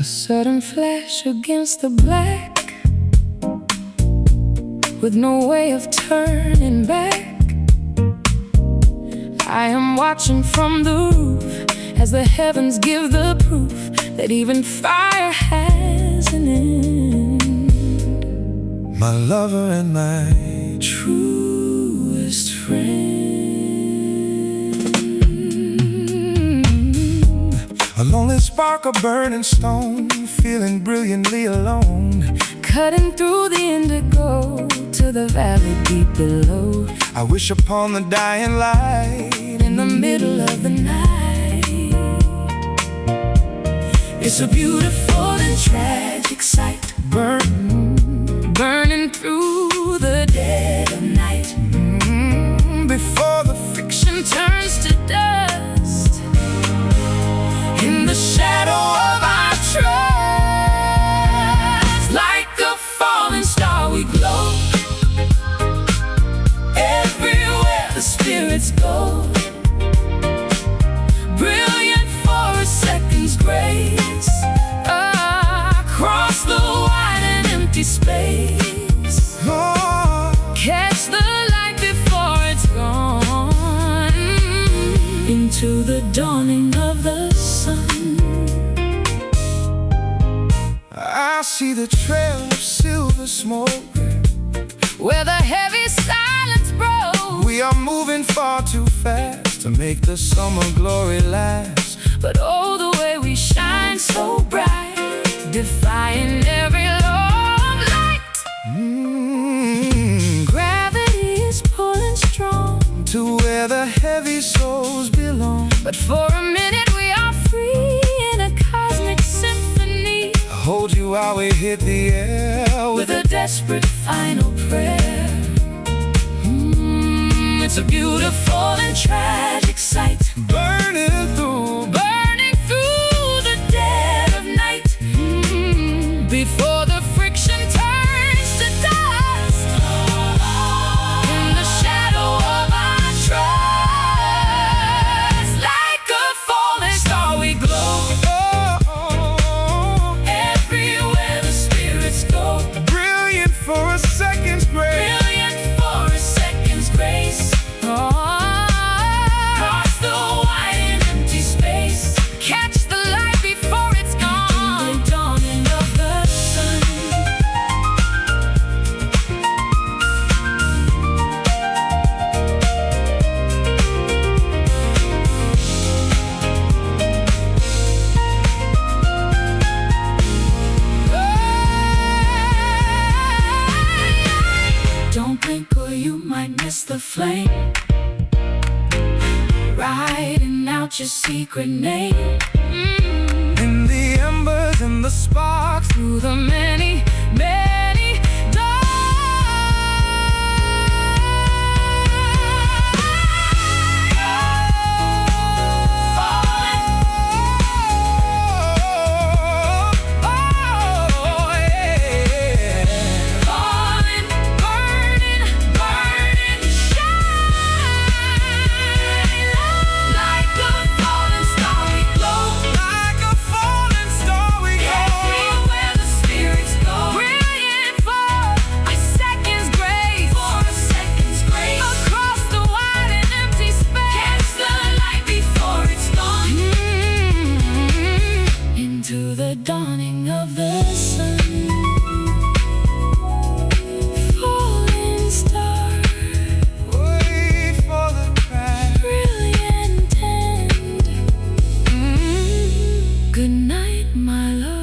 Sudden flash against the black, with no way of turning back. I am watching from the roof as the heavens give the proof that even fire has an end. My lover and my truest friend. A lonely spark, a burning stone, feeling brilliantly alone, cutting through the indigo to the valley deep below. I wish upon the dying light in the middle of the night. It's a beautiful and tragic sight, burning through the dead of night, before the friction turns to dust. In the shadow of our trust, like a falling star we glow. Everywhere the spirits go, brilliant for a second's grace, across the wide and empty space. Catch the light before it's gone, into the dawning of the sun. I see the trail of silver smoke, where the heavy silence broke. We are moving far too fast to make the summer glory last. But oh, the way we shine so bright, defying every law of light. Gravity is pulling strong to where the heavy souls belong. But for a minute we are free in a cosmic symphony. Hold you while we hit the air with a desperate final prayer. It's a beautiful and tragic sight, burning through the dead of night, before the friction turns to dust. In the shadow of our trust, like a falling star we glow. Everywhere the spirits go, brilliant for a second's grace. Across the wide and empty space, catch the light before it's gone, the dawning of the sun. Don't blink or you might miss the flame, writing out your secret name in the embers and the sparks, through the many, many dark. Dawning of the sun, falling star, wait for the crash, brilliant end. Good night, my love.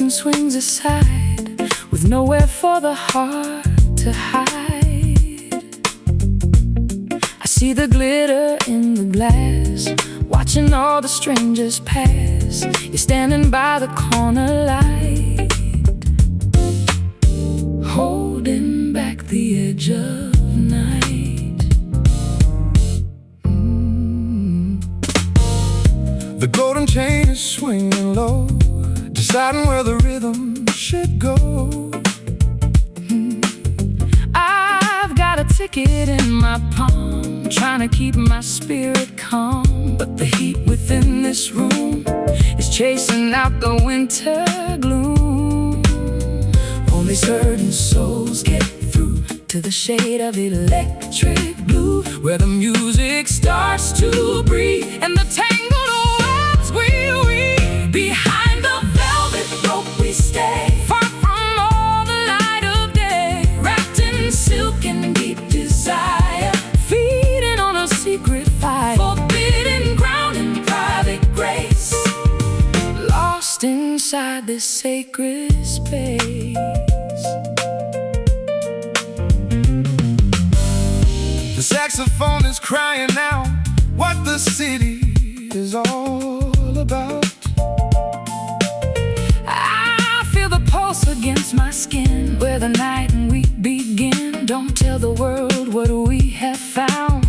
curtain swings aside, with nowhere for the heart to hide. I see the glitter in the glass, watching all the strangers pass. You're standing by the corner light, holding back the edge of night. The golden chain is swinging low, deciding where the rhythm should go. I've got a ticket in my palm, trying to keep my spirit calm. But the heat within this room is chasing out the winter gloom. Only certain souls get through to the shade of electric blue, where the music starts to breathe and the tangled webs we weave. Behind the velvet rope we stay, far from all the light of day, wrapped in silk and deep desire, feeding on a secret fire, forbidden ground and private grace, lost inside this sacred space. The saxophone is crying out what the city is all about. I feel the pulse against my skin, where the night and week begin. Don't tell the world what we have found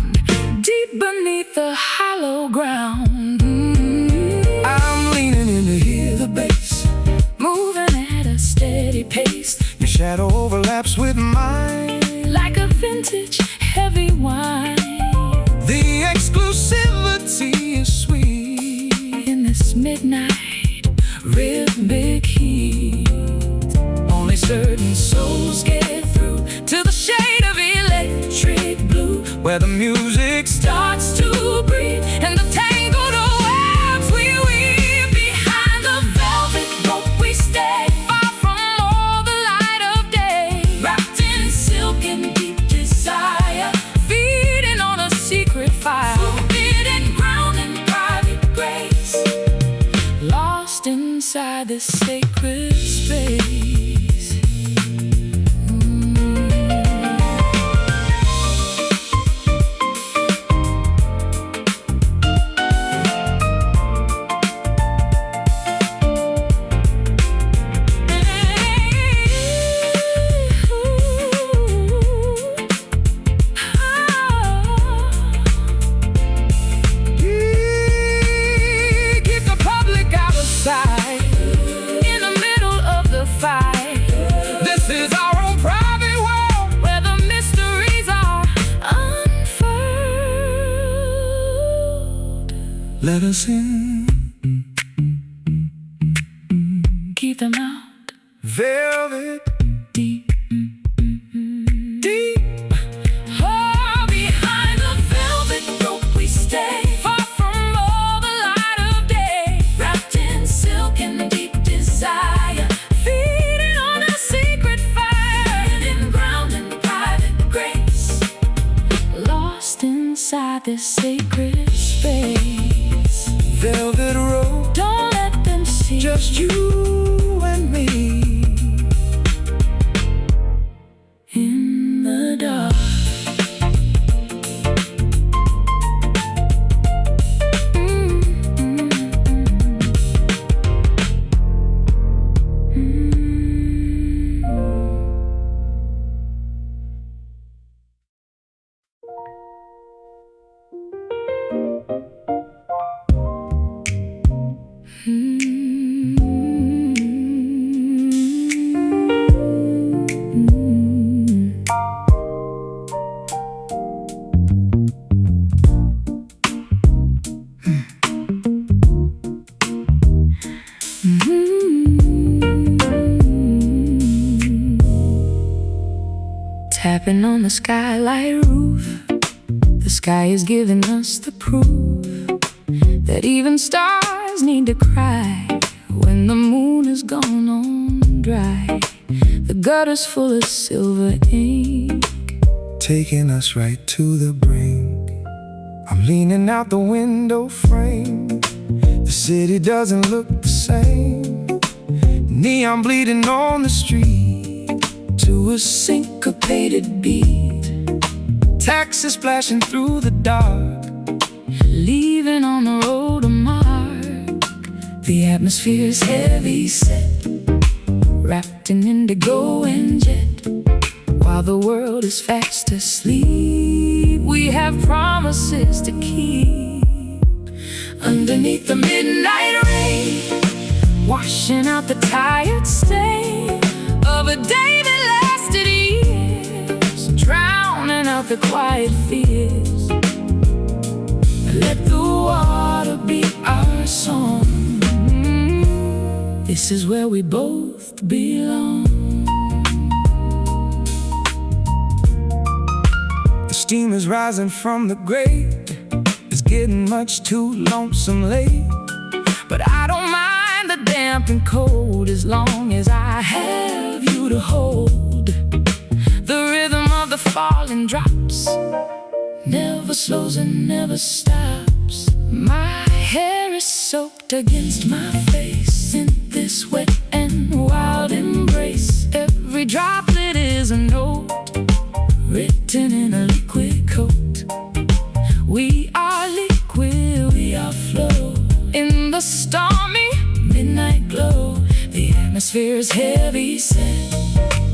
deep beneath the hollow ground. I'm leaning in to hear the bass, Moving at a steady pace, your shadow overlaps with mine, like a vintage heavy wine. the exclusivity is sweet. In this midnight rhythmic heat, only certain souls get through to the shade of electric blue, Where the music starts to breathe and the tangled webs we weave. Behind the velvet rope we stay, far from all the light of day, wrapped in silk and deep desire, feeding on a secret fire, forbidden ground and private grace, lost inside this sacred space. keep the public out of sight. In the middle of the fight, This is our own private world. where the mysteries are unfurled. Let us in. Keep them out Velvet deep. deep. Oh, behind the velvet rope we stay, far from all the light of day, wrapped in silk and deep desire, feeding on a secret fire, hidden ground and private grace, lost inside this sacred space. Velvet road, Don't let them see just you and me. in the dark. Tapping on the skylight roof, the sky is giving us the proof that even stars need to cry when the moon is gone on dry. The gutter's full of silver ink, Taking us right to the brink. I'm leaning out the window frame. The city doesn't look the same. Neon bleeding on the street to a syncopated beat. Taxis flashing through the dark, leaving on the road a mark. The atmosphere's heavy set, wrapped in indigo and jet. While the world is fast asleep, we have promises to keep. Underneath the midnight rain, washing out the tired stain of a day that lasted years, drowning out the quiet fears. Let the water be our song. This is where we both belong. The steam is rising from the grate. It's getting much too lonesome late, but I don't mind the damp and cold as long as I have you to hold. The rhythm of the falling drops never slows and never stops. My hair is soaked against my face in this wet and wild embrace. Every droplet is a note written in a liquid coat. We are liquid, we are flow in the stormy midnight glow. The atmosphere is heavy set,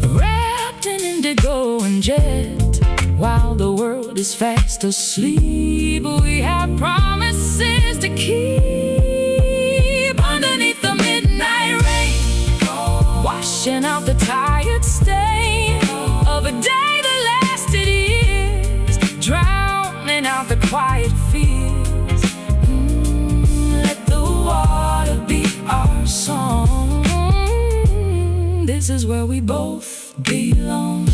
wrapped in indigo and jet. While the world is fast asleep, we have promises to keep. Underneath the midnight rain, washing out the tired stain of a day that lasted years, drowning out the quiet fears. Let the water be our song. This is where we both belong.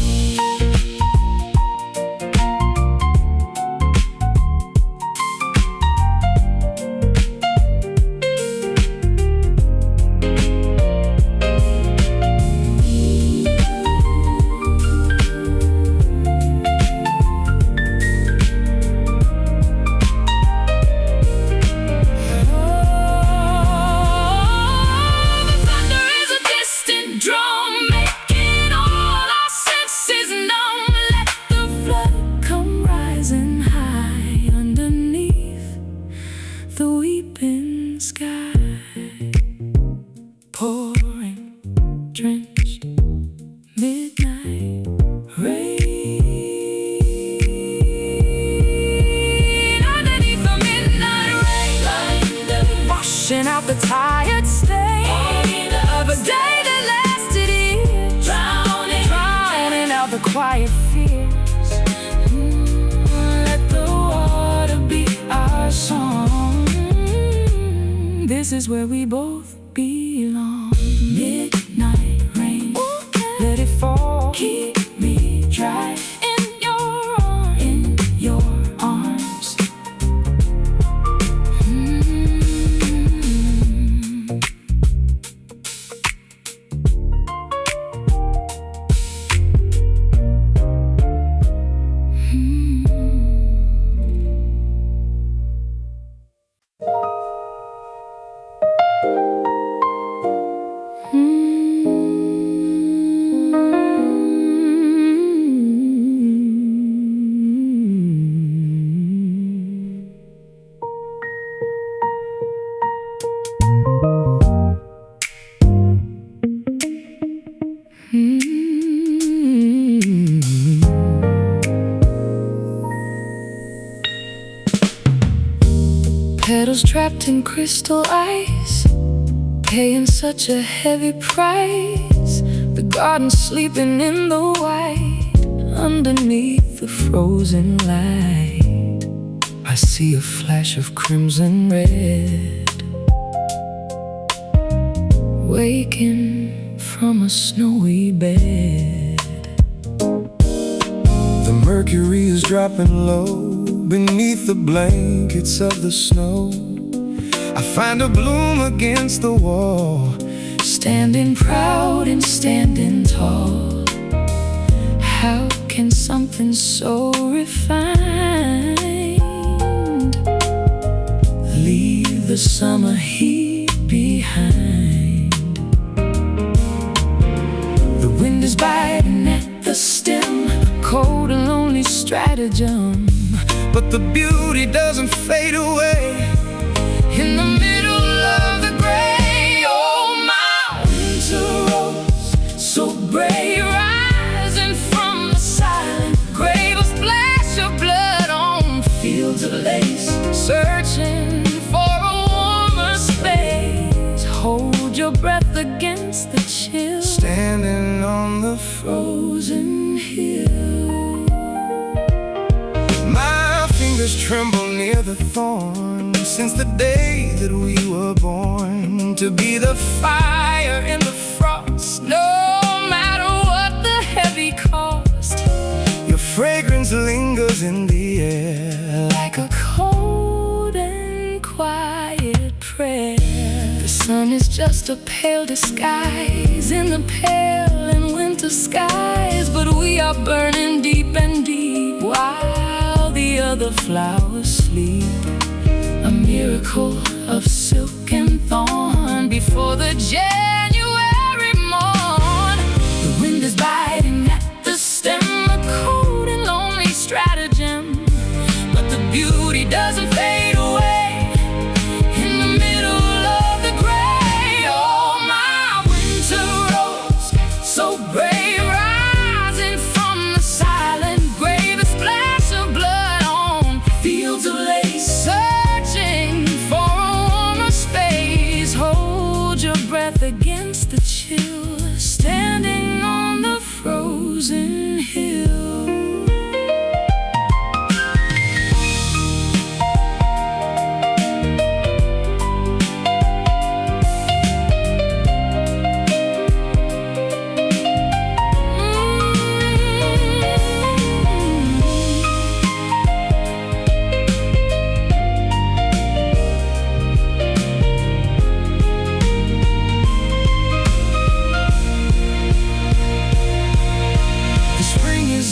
Out the tired stain of a day that lasted years, drowning out the quiet fears. Let the water be our song. This is where we both belong. Midnight rain, let it fall, keep me dry in your arms. Petals trapped in crystal ice, paying such a heavy price. The garden sleeping in the white, underneath the frozen light. I see a flash of crimson red, waking from a snowy bed. the mercury is dropping low beneath the blankets of the snow. I find a bloom against the wall, standing proud and standing tall. How can something so refined leave the summer heat behind? stratagem, but the beauty doesn't fade away. in the middle of the gray. Oh, my winter rose, so brave, rising from the silent grave, a splash of blood on fields of lace, searching for a warmer space. Hold your breath against the chill, Standing on the frozen hill. My fingers tremble near the thorn, since the day that we were born to be the fire in the frost. No matter what the heavy cost, Your fragrance lingers in the air, like a cold and quiet prayer. The sun is just a pale disguise in the pale and winter skies, but we are burning deep and deep while the other flowers sleep. A miracle of silk and thorn before the January morn. The wind is biting at the stem, a cold and lonely stratagem, but the beauty doesn't fade away in the middle of the gray. Oh, my winter rose, so brave, rising from the silent grave, a splash of blood on fields of lace, searching for a warmer space. Hold your breath against the chill, standing on the frozen hill.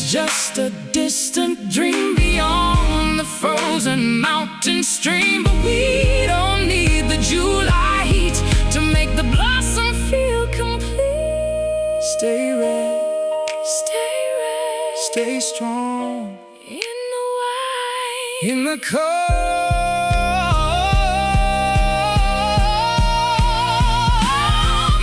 Just a distant dream beyond the frozen mountain stream, but we don't need the July heat to make the blossom feel complete. stay red, Stay red stay strong in the white, in the cold.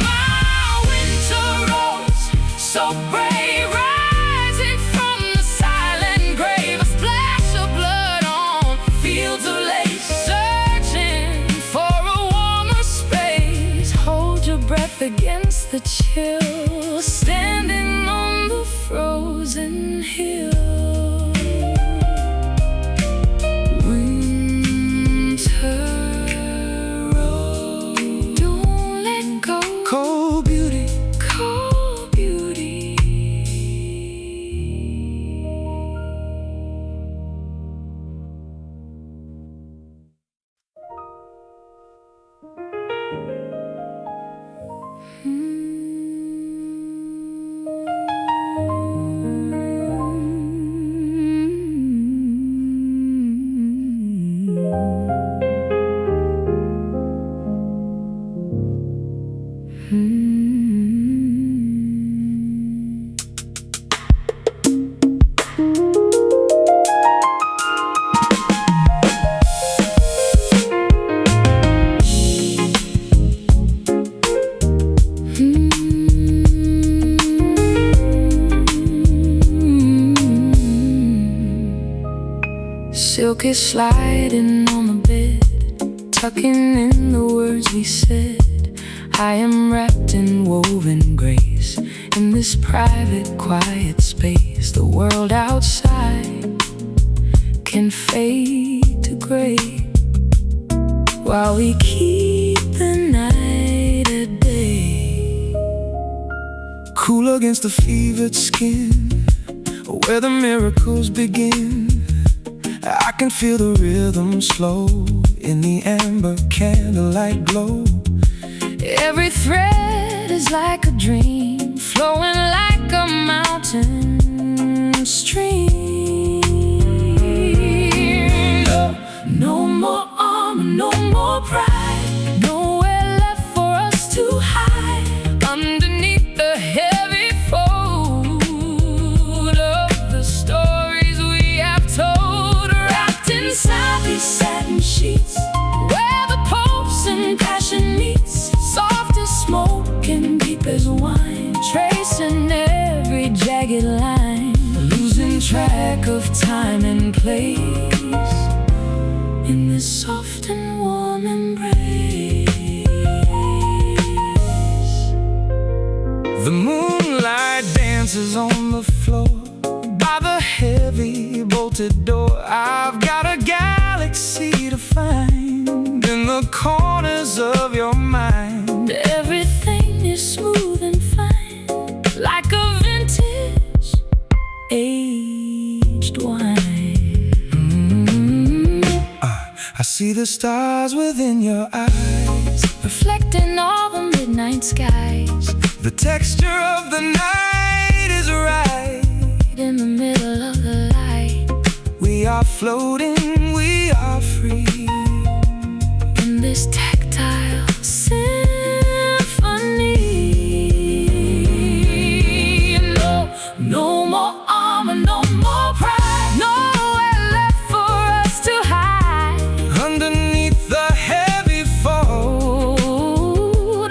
My winter rose, so brave, rising from the silent grave, a splash of blood on fields of lace, searching for a warmer space. Hold your breath against the chill, standing on the frozen hill. Winter rose, don't let go. Cold beauty, Cold beauty. Silk is sliding on the bed, tucking in the words we said. I am wrapped in woven grace, in this private, quiet space. The world outside can fade to gray, while we keep the night at bay. cool against the fevered skin, where the miracles begin. I can feel the rhythm slow in the amber candlelight glow. Every thread is like a dream, flowing like a mountain stream. No more armor, no more pride, nowhere left for us to hide. Underneath the heavy fold of the stories we track of time and place in this soft and warm embrace. The moonlight dances on the floor by the heavy bolted door. I've got a galaxy to find in the corners of your mind. Everything is smooth and fine, like a vintage aged wine. I see the stars within your eyes, reflecting all the midnight skies. the texture of the night is right. In the middle of the light, We are floating, we are free in this tactile symphony. No more armor, no more pride, nowhere left for us to hide. underneath the heavy fold.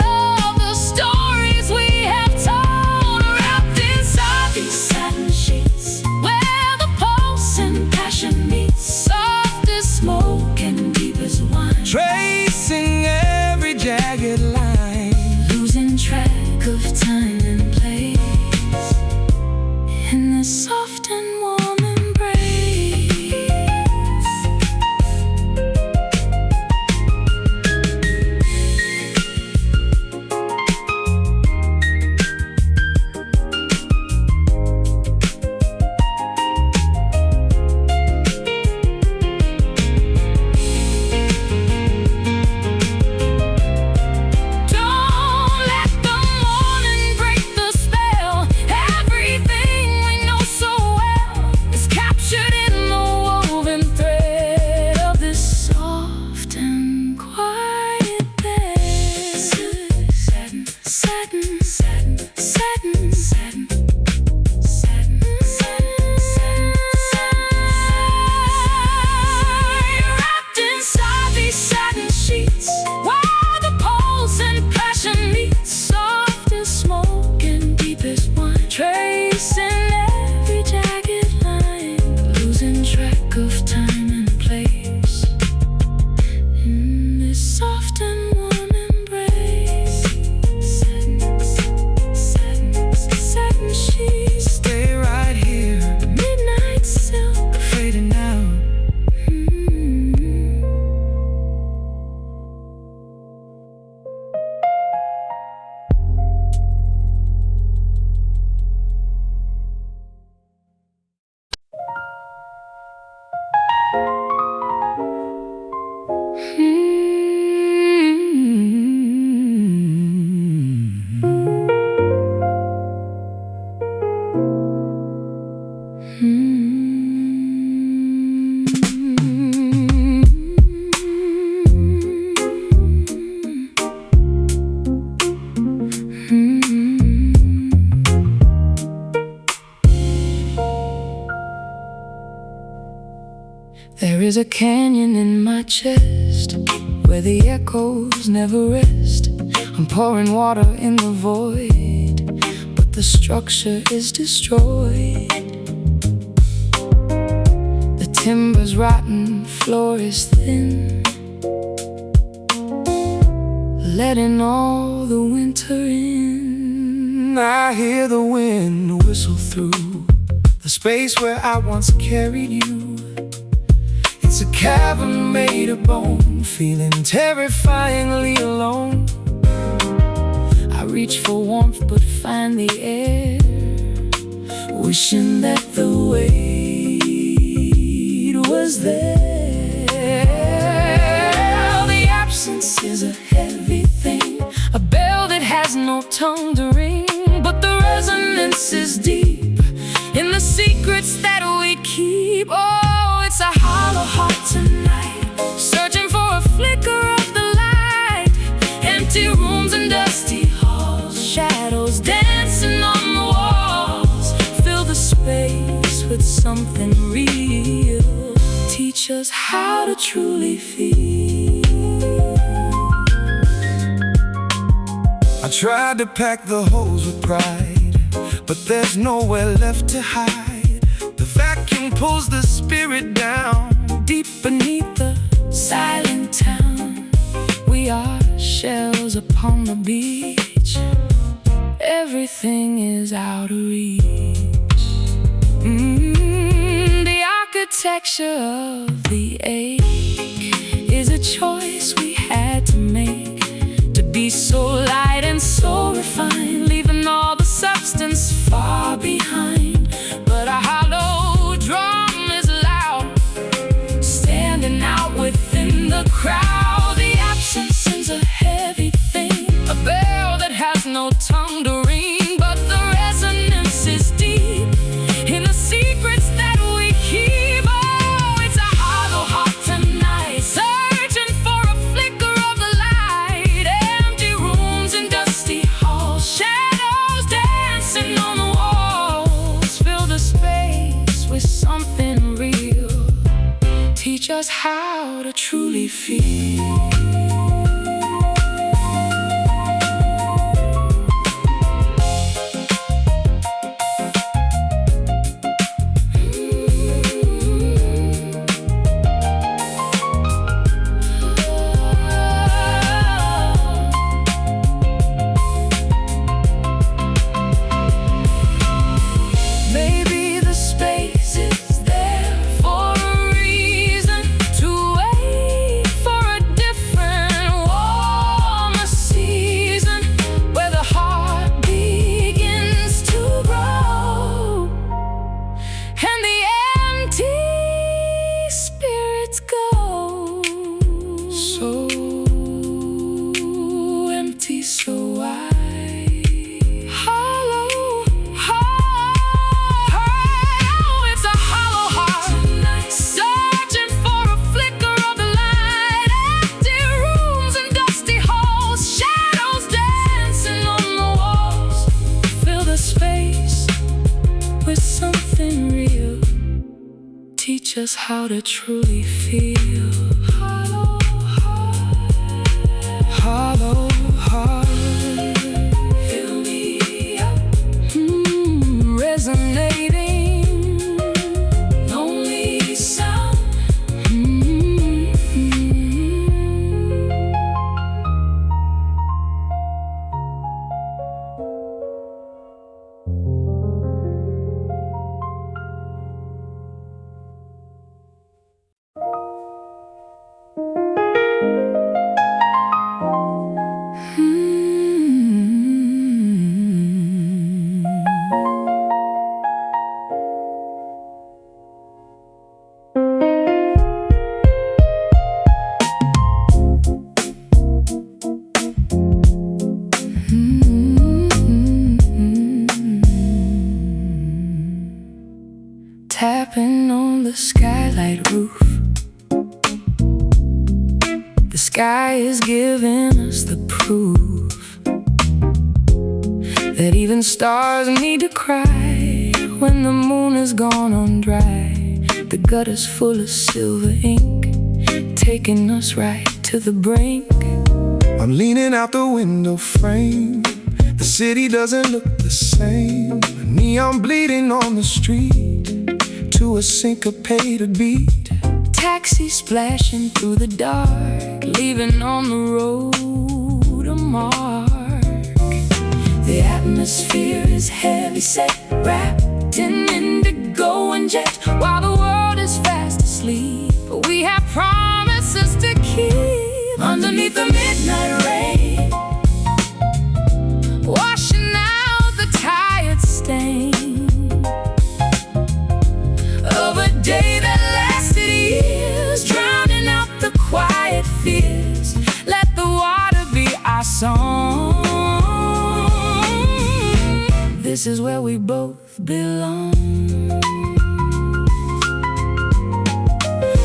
All the stories we have told, wrapped inside these satin sheets, where the pulse and passion meets, soft as smoke and deep as wine. Tracing every jagged line, Losing track of time and place in this soft and warm embrace. Don't let the morning break the spell. Everything we know so well is captured in the woven thread of this soft and quiet bed. Satin, satin, satin, satin, satin, satin, satin. You're wrapped inside these satin sheets, where the pulse and passion meet, soft as smoke and deep as wine. Tracing every jagged line, losing track of time and place in this soft and warm embrace. Satin, satin, satin sheets, stay right here, midnight silk. fading out. There is a canyon in my chest where the echoes never rest. I'm pouring water in the void, but the structure is destroyed. The timber's rotten, floor is thin, letting all the winter in. I hear the wind whistle through the space where I once carried you. It's a cavern made of bone, feeling terrifyingly alone. I reach for warmth but find the air, wishing that the weight was there. The absence is a heavy thing, a bell that has no tongue to ring, but the resonance is deep in the secrets that we keep. Oh, it's a hollow heart tonight, searching for a flicker of the light. Empty rooms and dusty halls, shadows dancing on the walls. Fill the space with something real, teach us how to truly feel. I tried to pack the holes with pride, but there's nowhere left to hide. The vacuum pulls the spirit down. Deep beneath the silent town, we are shells upon the beach. Everything is out of reach. The architecture of the ache is a choice we had to make, to be so light and so refined, leaving all the substance far behind. But a hollow drum is loud, standing out within the crowd. The absence is a heavy thing, a bell that has no tongue to ring, but the resonance is deep in the secrets that we keep. Oh, it's a hollow heart tonight, searching for a flicker of the light. Empty rooms and dusty halls, shadows dancing on the walls. Fill the space with something real, teach us how to truly feel. Teach us how to truly feel. Hollow heart, fill me up. Resonating, lonely sound. Tapping on the skylight roof, the sky is giving us the proof that even stars need to cry when the moon is gone on dry. The gutter's full of silver ink, taking us right to the brink. I'm leaning out the window frame, the city doesn't look the same. Neon bleeding on the street to a syncopated beat. Taxi splashing through the dark, leaving on the road a mark. The atmosphere is heavy set, wrapped in indigo and jet, while the world is fast asleep. But we have promises to keep underneath the midnight rain, washing out the tired stain of a day that lasted years, drowning out the quiet fears. Let the water be our song. This is where we both belong.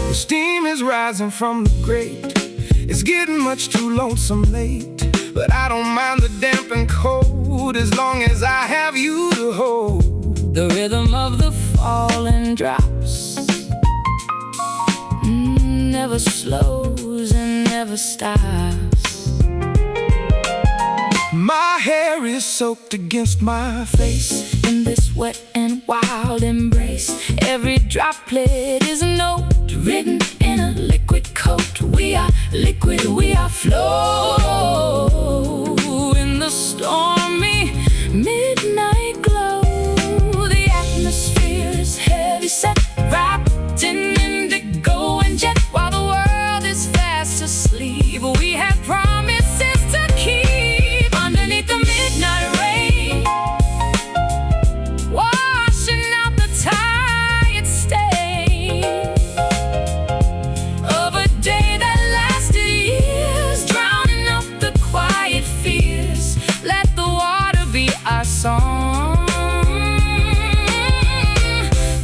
The steam is rising from the grate, it's getting much too lonesome late. But I don't mind the damp and cold, as long as I have you to hold. The rhythm of the falling drops never slows and never stops. My hair is soaked against my face in this wet and wild embrace. Every drop droplet is a note written in a liquid coat. We are liquid, we are flow in the stormy midnight glow. The atmosphere is heavy set, wrapped in indigo and jet. While the world is fast asleep, we have promises to keep. Underneath the midnight rain, washing out the tired stain of a day that lasted years, drowning out the quiet fears. Let the water be our song.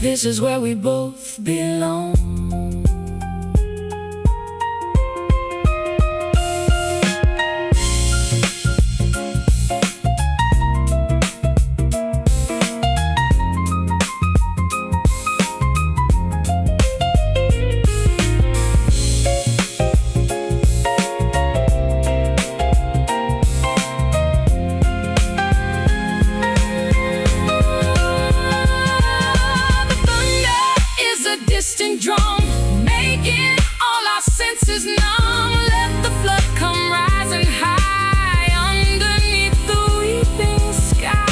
This is where we both belong. Distant drum, making all our senses numb. Let the flood come rising high underneath the weeping sky.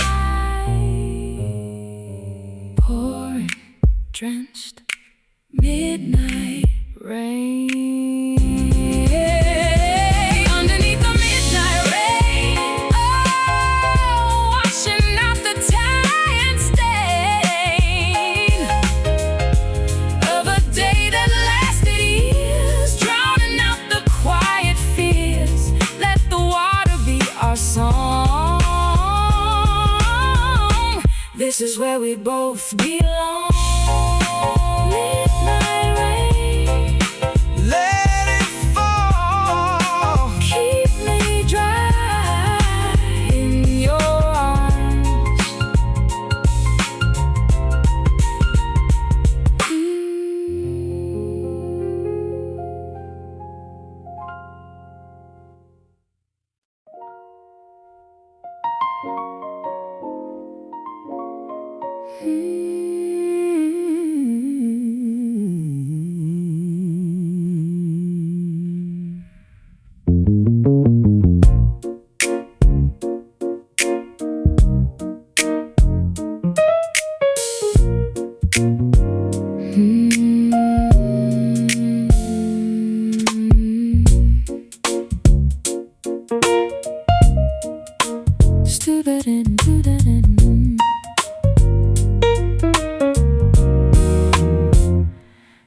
Pouring, drenched, midnight rain. Underneath the midnight rain, oh, washing out the tired stain of a day that lasted years, drowning out the quiet fears. Let the water be our song. This is where we both belong. Midnight rain, Let it fall. keep me dry in your arms.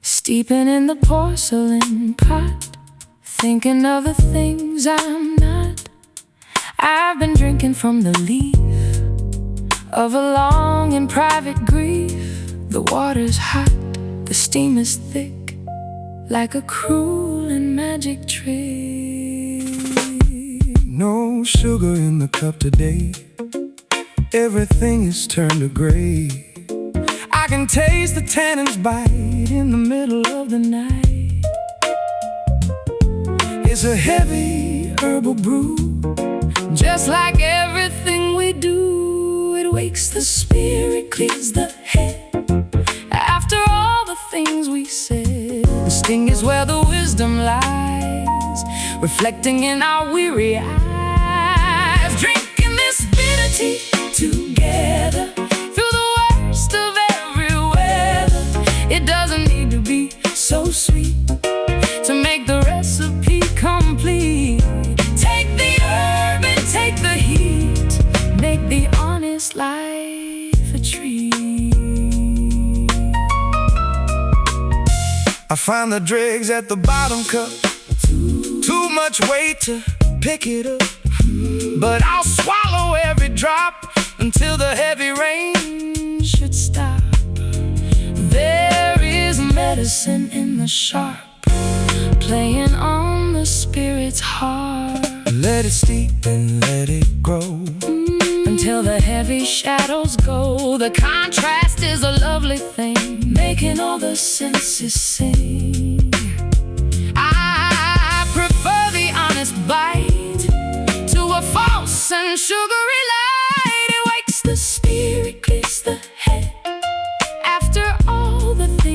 Steeping in the porcelain pot, thinking of the things I'm not. I've been drinking from the leaf of a long and private grief. The water's hot, the steam is thick, like a cruel and magic trick. No sugar in the cup today. Everything is turned to gray. I can taste the tannins bite in the middle of the night. It's a heavy herbal brew. Just like everything we do, it wakes the spirit, clears the head. After all the things we said, the sting is where the wisdom lies, reflecting in our weary eyes. Drinking this bitter tea together through the worst of every weather. It doesn't need to be so sweet to make the recipe complete. Take the herb and take the heat, make the honest life a treat. I find the dregs at the bottom cup. Too much weight to pick it up, but I'll swallow every drop until the heavy rain should stop. There is medicine in the sharp, playing on the spirit's harp. Let it steep and let it grow until the heavy shadows go. The contrast is a lovely thing, making all the senses sing. I prefer the honest bite to a false and sugary light. It wakes the spirit, clears the head. After all the things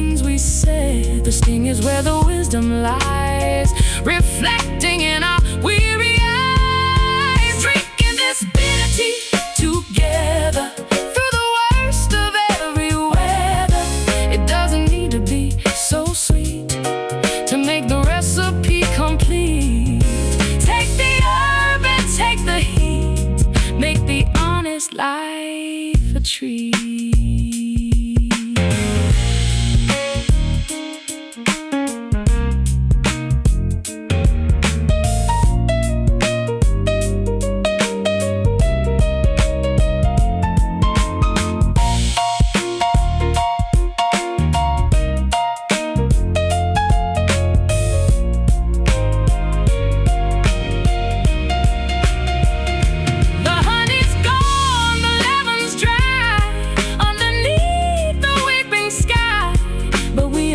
Waiting is where the wisdom lies, reflecting in our weary eyes. Drinking this bitter tea together through the worst of every weather. It doesn't need to be so sweet to make the recipe complete. Take the herb and take the heat, make the honest life a treat.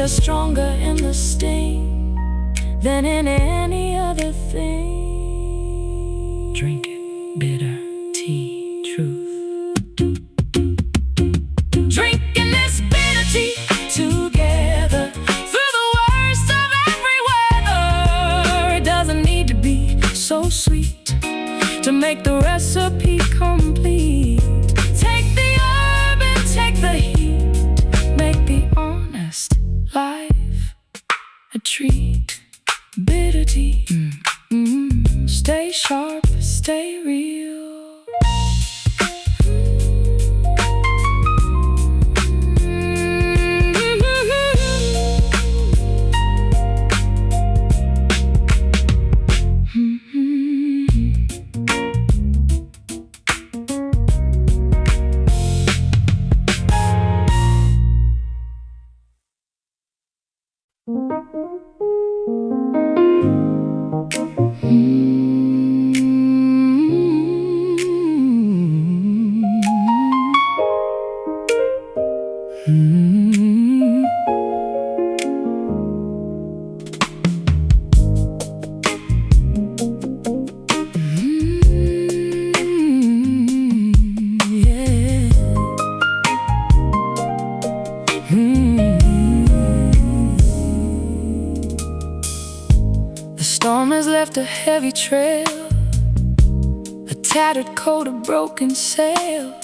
Stronger in the sting than in any other thing. Drink it, bitter tea, truth. Drinking this bitter tea together through the worst of every weather. It doesn't need to be so sweet to make the recipe complete. Take the herb and take the heat, make the honest life a treat. Bitter tea, stay sharp, stay real. Storm has left a heavy trail, a tattered coat, a broken sail.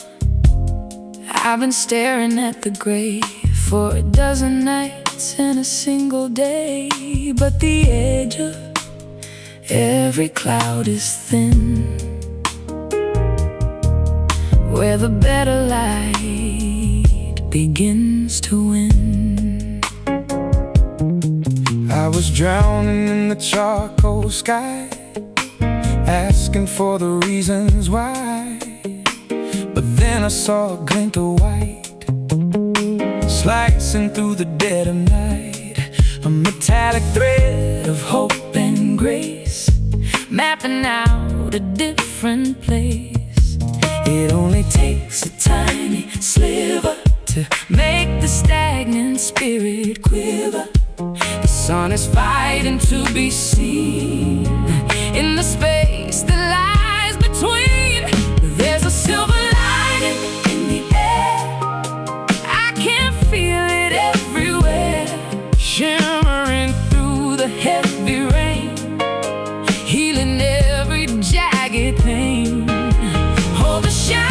I've been staring at the grave for a dozen nights in a single day. But the edge of every cloud is thin, where the better light begins to win. I was drowning in the charcoal sky, asking for the reasons why. But then I saw a glint of white, slicing through the dead of night. A metallic thread of hope and grace, mapping out a different place. It only takes a tiny sliver to make the stagnant spirit quiver. The sun is fighting to be seen in the space that lies between. There's a silver lining in the air, I can feel it everywhere, shimmering through the heavy rain, healing every jagged pain. Hold the shine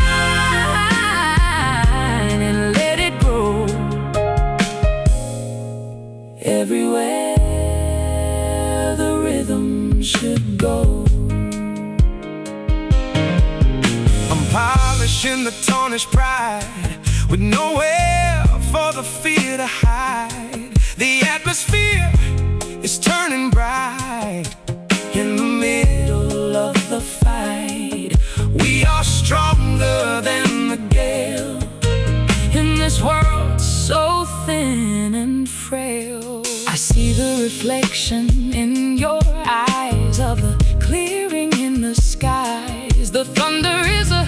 and let it grow everywhere the rhythm should go. I'm polishing the tarnished pride, with nowhere for the fear to hide. The atmosphere is turning bright in the middle of the fight. We are stronger than the gale in this world so thin and frail. I see the reflection in your eyes of the clearing in the skies. The thunder is a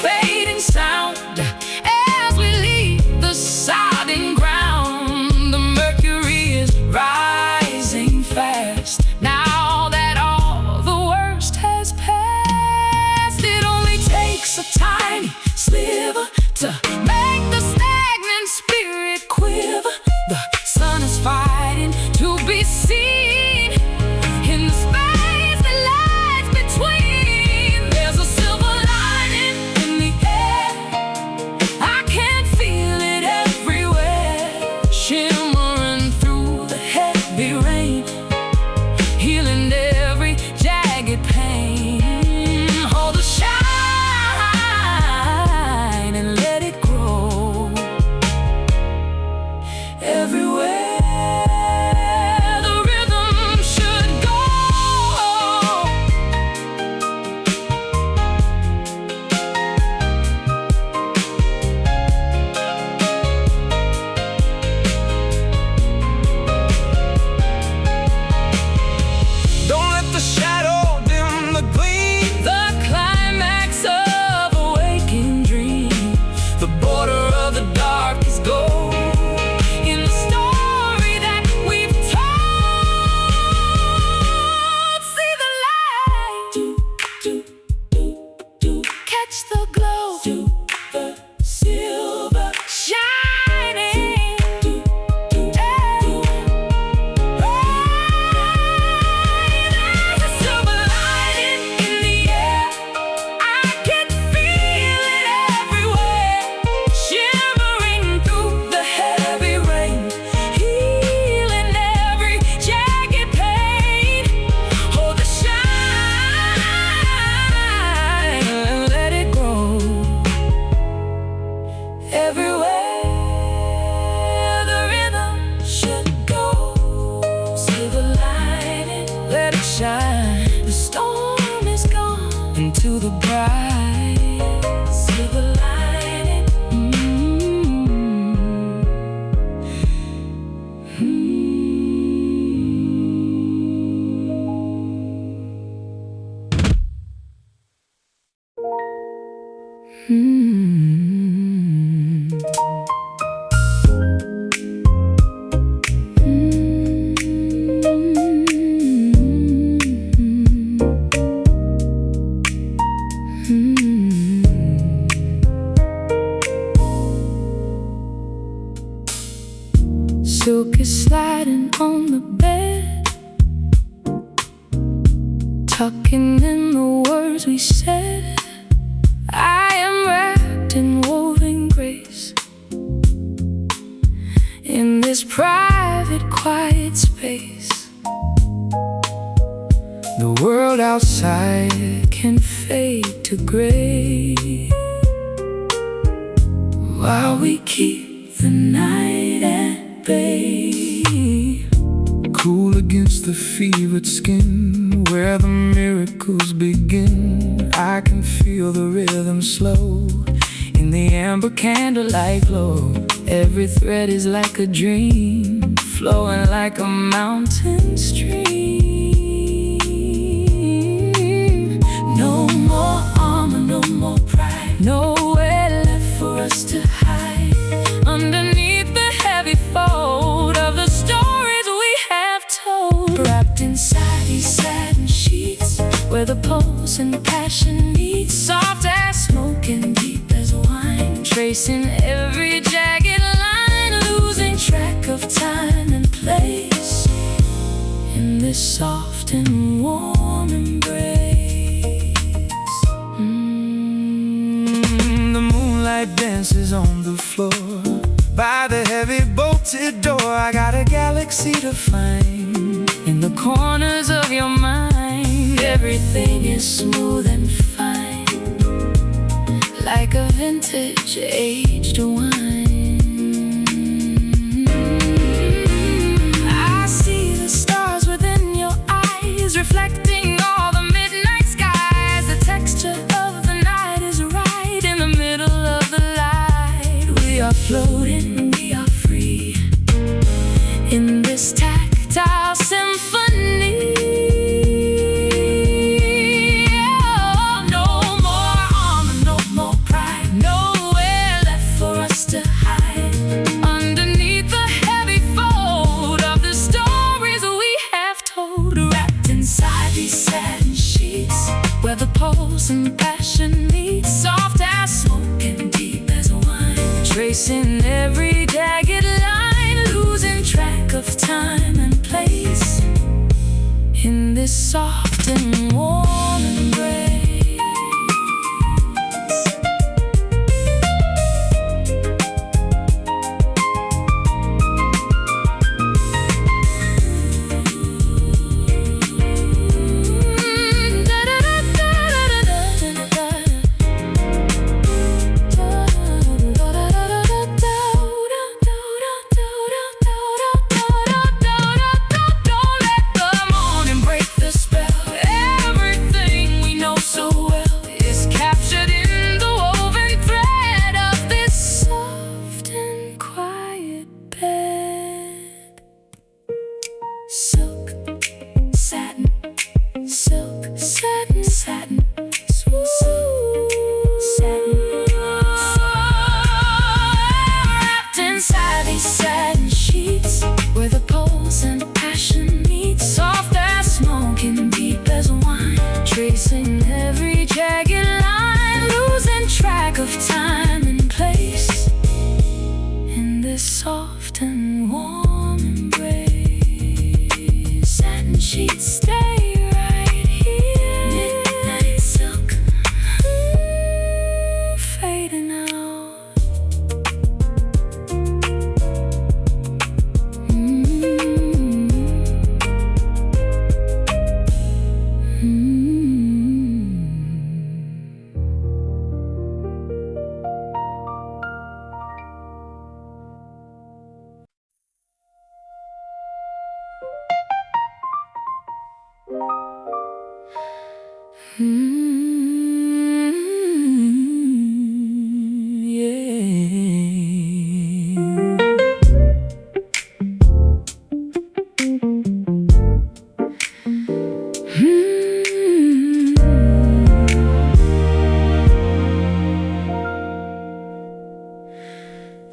fading sound as we leave the sodden ground. The mercury is rising fast now that all the worst has passed. It only takes a tiny sliver to make the stagnant spirit quiver. The sun is fighting Silk is sliding on the bed, tucking in the words we said. I am wrapped in woven grace, in this private, quiet space. The world outside can fade to gray, while we keep the night at bay. Cool against the fevered skin, where the miracles begin. I can feel the rhythm slow in the amber candlelight glow. Every thread is like a dream, flowing like a mountain stream. No more armor, no more pride, nowhere left for us to hide. Underneath the heavy fold of the stories we have told, wrapped inside these satin sheets, where the pulse and passion meet. Soft as smoke and deep as wine, tracing every jagged line, losing track of time and place, in this soft and warm embrace. The moonlight dances on the floor by the heavy bolted door. I got a galaxy to find in the corners of your mind. Everything is smooth and fine, like a vintage aged wine. I see the stars within your eyes, reflecting all the midnight skies. The texture of the night is right in the middle of the light. We are floating, we are free, in this tactile symphony. Oh, no more armor, no more pride, nowhere left for us to hide. Underneath the heavy fold of the stories we have told, wrapped inside these satin sheets, where the pulse and passion meet. Soft as smoke and deep as wine, tracing every jagged line, losing track of time and place, in this soft and warm embrace. Tracing every jagged line, losing track of time and place, in this soft and warm embrace. Satin sheets stay right here, midnight silk, fading out.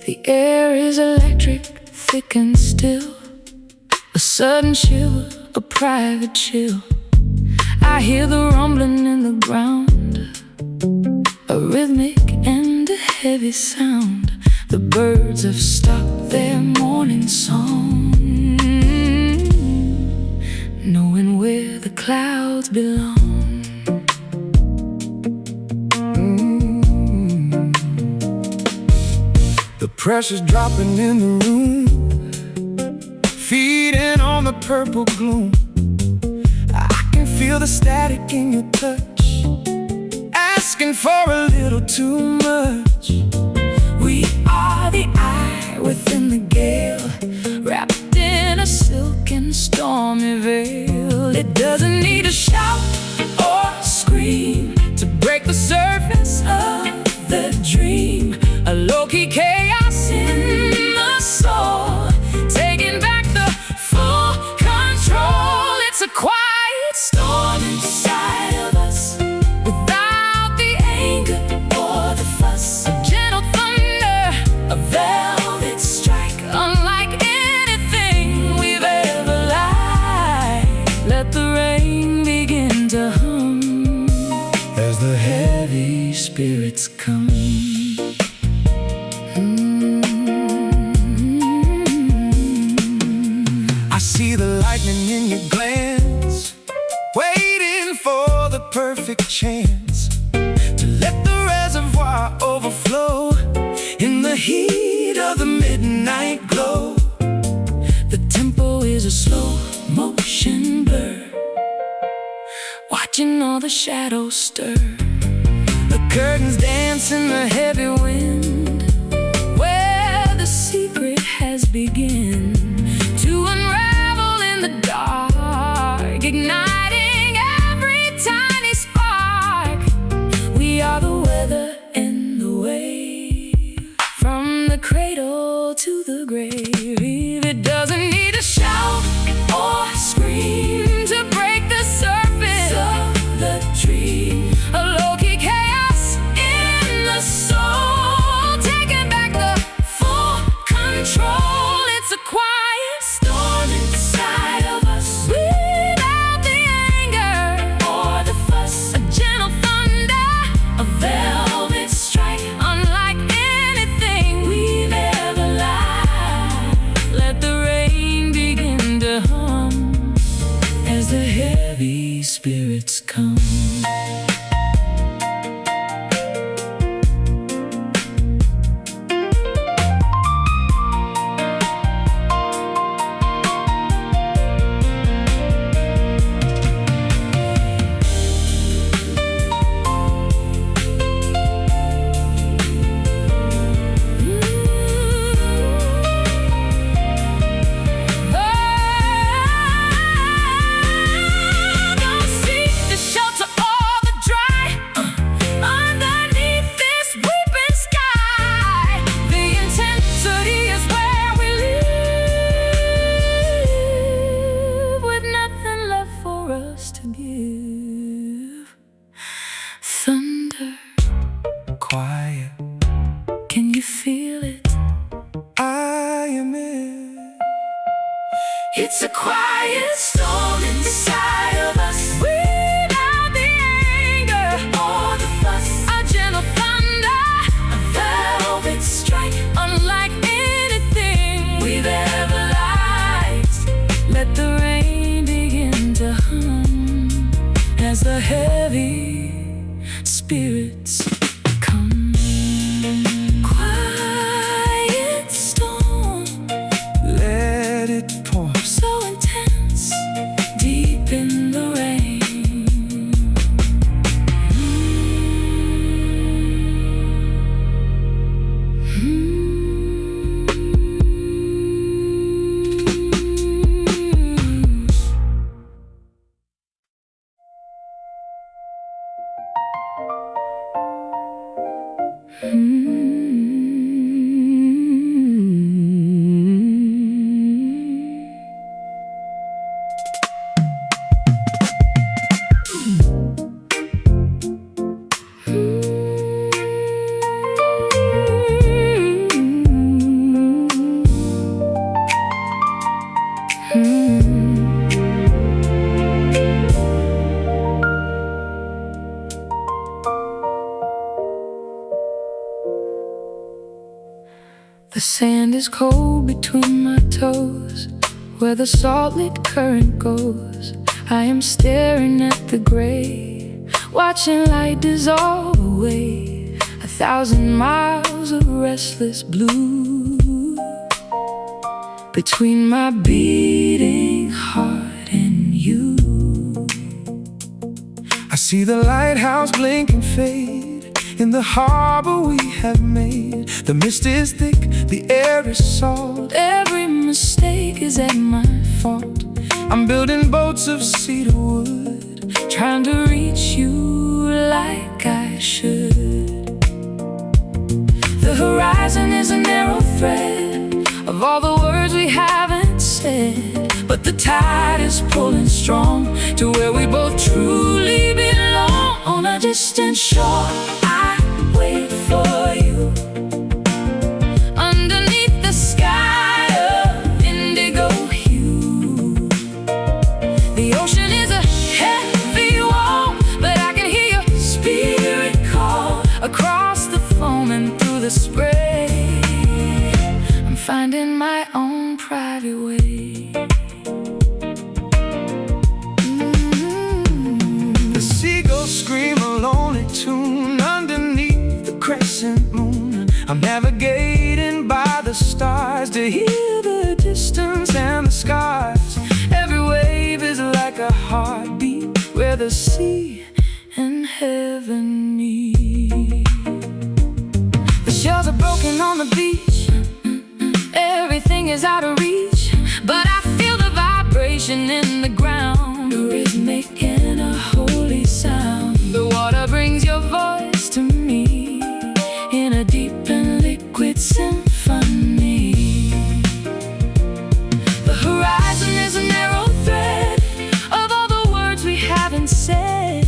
The air is electric, thick and still, a sudden chill, a private chill. I hear the rumbling in the ground, a rhythmic and a heavy sound. The birds have stopped their morning song. clouds belong. The pressure's dropping in the room, feeding on the purple gloom. I can feel the static in your touch, asking for a little too much. We are the eye within the gale, wrapped in a silken stormy veil. It doesn't need to shout or scream to break the surface of the dream. A low-key chaos in the soul, taking back the full control. It's a quiet storm inside of us, without the anger or the fuss. A gentle thunder, a velvet strike, unlike anything we've ever liked. Let the rain begin to hum As the heavy spirits come. I see the lightning in your glance, waiting for the perfect chance to let the reservoir overflow in the heat of the midnight glow. The tempo is a slow motion blur, watching all the shadows stir. The curtains dance in the heavy wind, Where the secret has begun to unravel in the dark, igniting every tiny spark. We are the weather and the wave, from the cradle to the grave. It doesn't need to shout or scream to break the surface of the dream. A low-key chaos in the soul, taking back the full control. It's a quiet storm inside of us, without the anger or the fuss. A gentle thunder, a velvet strike, unlike anything we've ever liked. Let the rain begin to hum as the heavy spirits come. Don't seek to shelter all the dry underneath this weeping sky. The intensity is where we live, with nothing left for us to give. Thunder, quiet. can you feel it? I am it. It's a quiet storm inside of us, without the anger or the fuss. A gentle thunder, a velvet strike, unlike anything we've ever liked. Let the rain begin to hum as the heavy spirits come. Quiet storm, Let it pour. so intense, deep in the rain. The sand is cold between my toes, where the salt-lit current goes. I am staring at the gray, watching light dissolve away, 1,000 miles of restless blue between my beating heart and you. I see the lighthouse blink and fade in the harbor we have made. The mist is thick, the air is salt. Every mistake is at my fault. I'm building boats of cedar wood, trying to reach you like I should. The horizon is a narrow thread of all the words we haven't said, but the tide is pulling strong to where we both truly belong. On a distant shore, I wait for you underneath the sky of indigo hue. The ocean is a heavy wall, but I can hear your spirit call across the foam and through the spray. I'm finding my own private way. The seagulls scream a lonely tune underneath the crescent moon. I'm navigating by the stars to hear the distance and the scars. Every wave is like a heartbeat where the sea and heaven meet. The shells are broken on the beach, everything is out of reach, but I feel the vibration in the ground, a rhythmic and a holy sound. The water brings your voice to me in a deep and liquid symphony. The horizon is a narrow thread of all the words we haven't said,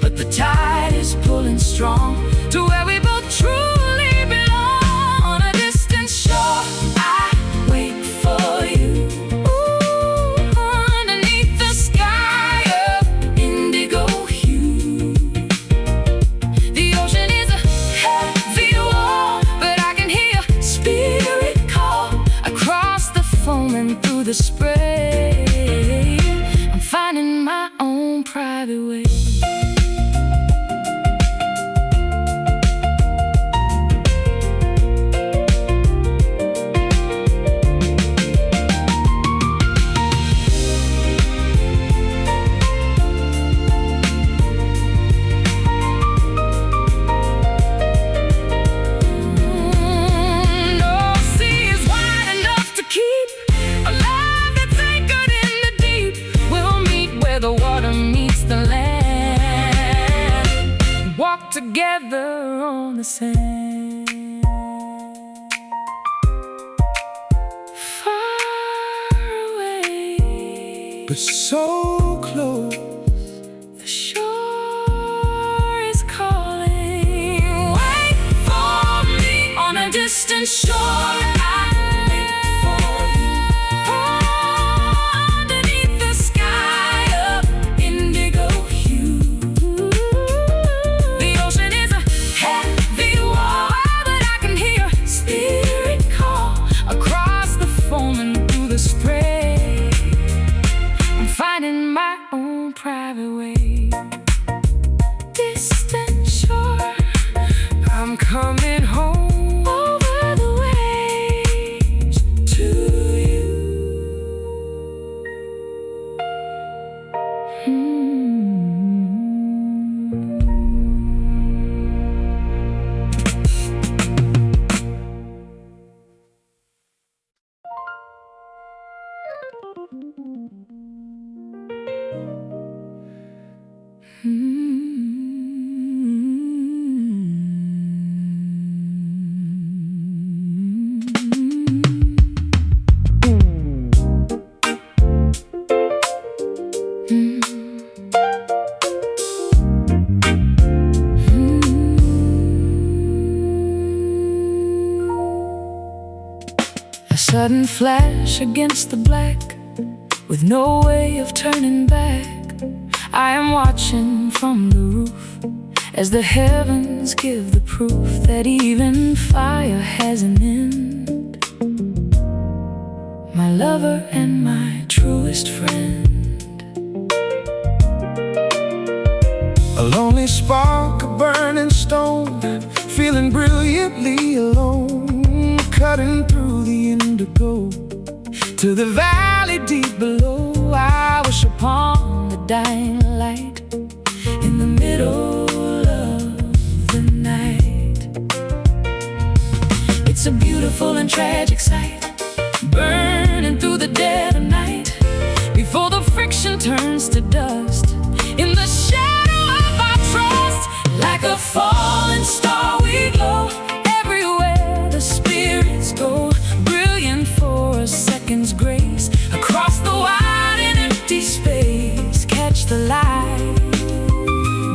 but the tide is pulling strong to where we both truly belong. On a distant shore, I wait for you underneath the sky of indigo hue. The ocean is a heavy wall, but I can hear your spirit call across the foam and through the spray. I'm finding my own private way. No sea is wide enough to keep a love that's anchored in the deep. We'll meet where the water meets the land, walk together on the sand. Far away, but so close. the shore is calling. Wait for me on a distant shore. I wait for you underneath the sky of indigo hue. The ocean is a heavy wall, but I can hear your spirit call across the foam and through the spray. I'm finding my own private way. Distant shore, I'm coming home over the waves to you. A sudden flash against the black, with no way of turning back. I am watching from the roof as the heavens give the proof that even fire has an end. My lover and my truest friend. A lonely spark, a burning stone, feeling brilliantly alone, cutting through the indigo to the valley deep below. I wish upon the dying light in the middle of the night. It's a beautiful and tragic sight, burning through the dead of night, before the friction turns to dust in the shadow of our trust. Like a falling star we glow, everywhere the spirits go, brilliant for a second's grace, across the wide and empty space. Catch the light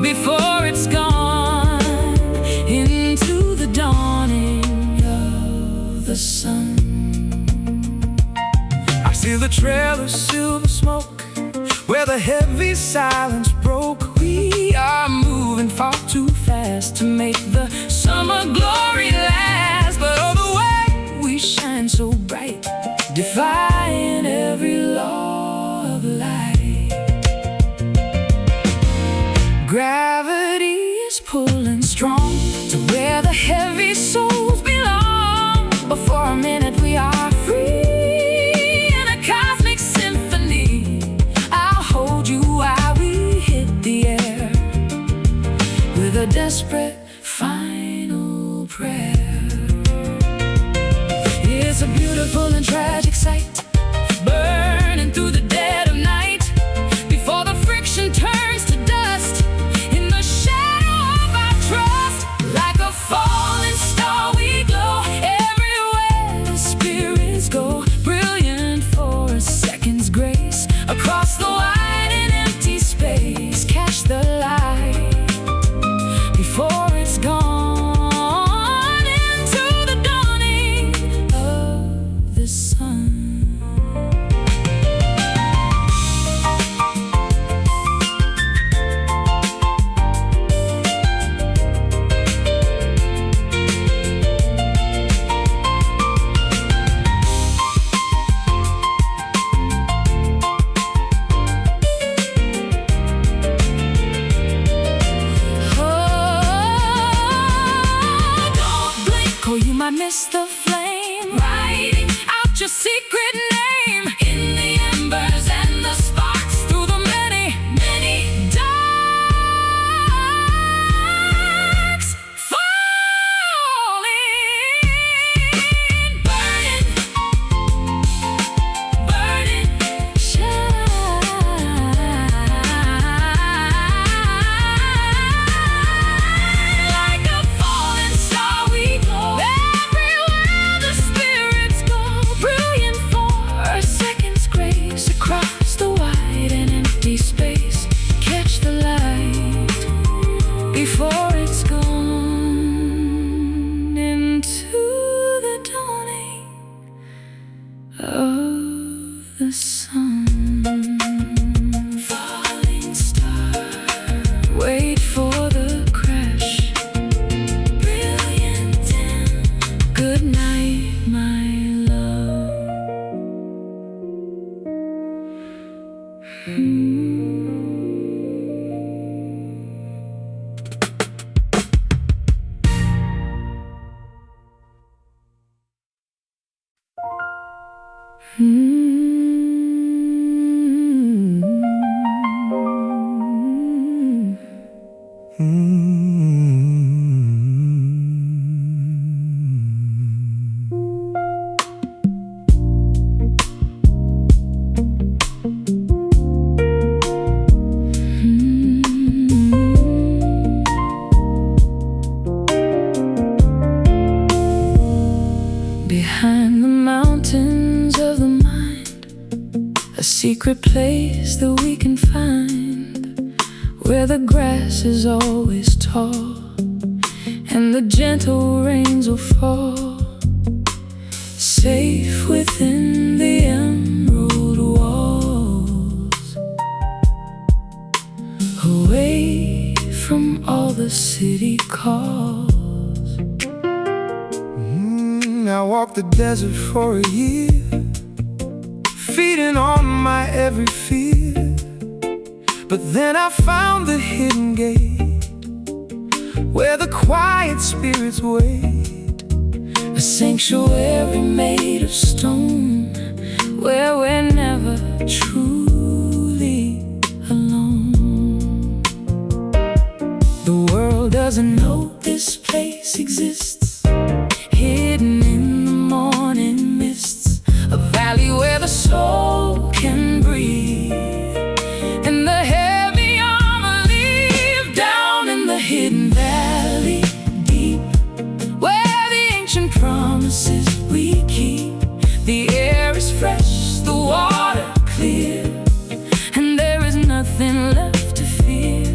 before it's gone, into the dawning of the sun. I see the trail of silver smoke, where the heavy silence broke. We are moving far too fast to make the summer glory last, but oh, the way we shine so bright, defying every law of light. Gravity is pulling strong to where the heavy souls belong, but for a minute we are free. A desperate final prayer. It's a beautiful and tragic sight, burning through the dead of night, before the friction turns to dust in the shadow of our trust. Like a falling star we glow, everywhere the spirits go, brilliant for a second's grace, across the wide and empty space. Catch the light before it's gone, into the dawning of the sun. I miss the flame, writing out your secret name in the embers and the sparks, through the many, many darks, falling, burning, burning, shine, like a falling star we glow. Across the wide and empty space, catch the light before it's gone, into the dawning of the sun. Falling star, wait for the crash, brilliant and good night, my love. Behind the mountains of the mind, a secret place that we can find, where the grass is always tall and the gentle rains will fall, safe within the emerald walls, away from all the city calls. I walked the desert for a year, feeding on my every fear. But then I found the hidden gate where the quiet spirits wait. A sanctuary made of stone, where we're never truly alone. The world doesn't know this place exists, hidden in the morning mists, a valley where the soul can breathe, and the heavy armor leave down in the hidden valley deep, where the ancient promises we keep. The air is fresh, the water clear, and there is nothing left to fear.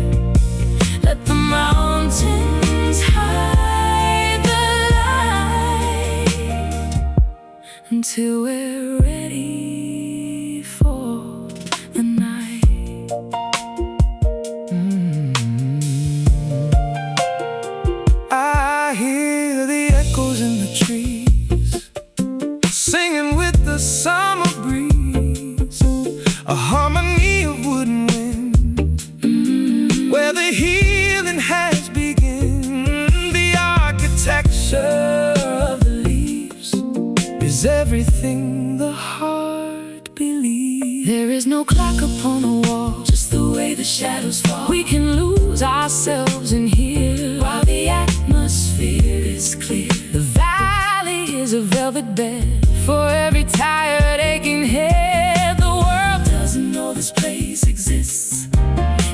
Let the mountains hide the light until we're ready for the night. I hear the echoes in the trees, singing with the summer breeze, a harmony of wood and wind, where the healing has begun. The architecture of the leaves is everything the heart believes. There is no clock upon the wall, just the way the shadows fall. We can lose ourselves in here while the atmosphere is clear. The valley is a velvet bed for every tired, aching head. The world doesn't know this place exists,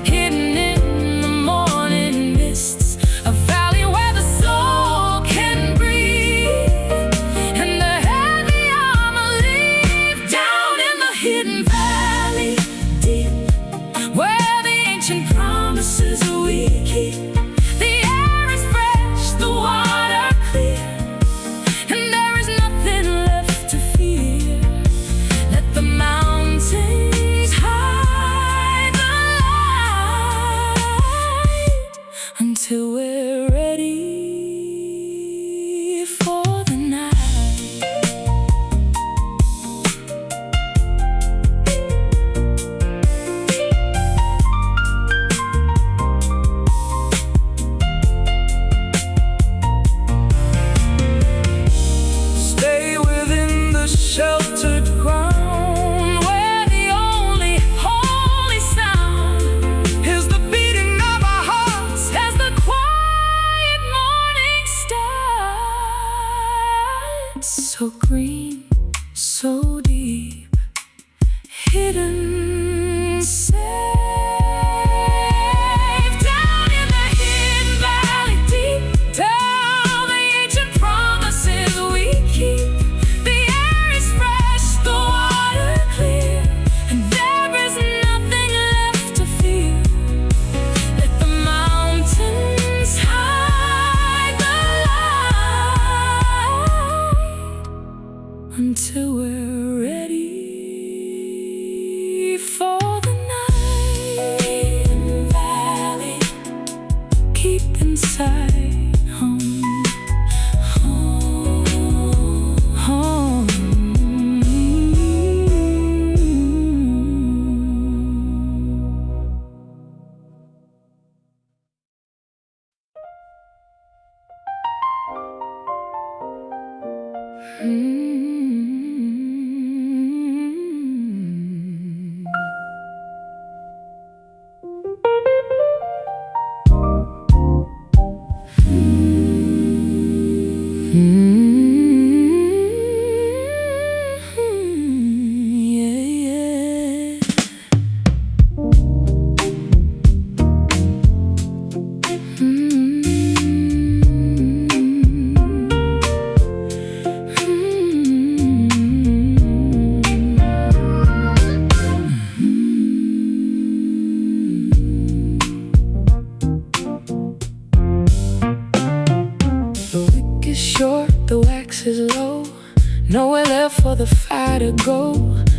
hidden in the morning mists, a valley where the soul can breathe, and the heavy armor leave down in the hidden valley deep, where the ancient promises we keep. The air is fresh, the water clear, and there is nothing left to fear. Let the mountains hide the light until we're ready for the night. Stay within the sheltered ground, where the only holy sound is the beating of our hearts As the quiet morning starts, so green, so deep, hidden, safe down in the hidden valley deep, down the ancient promises we keep. The air is fresh, the water clear, and there is nothing left to fear. Let the mountains hide the light until we're ready for the night. Hidden valley, keep inside home, home, home. Nowhere left for the fire to go.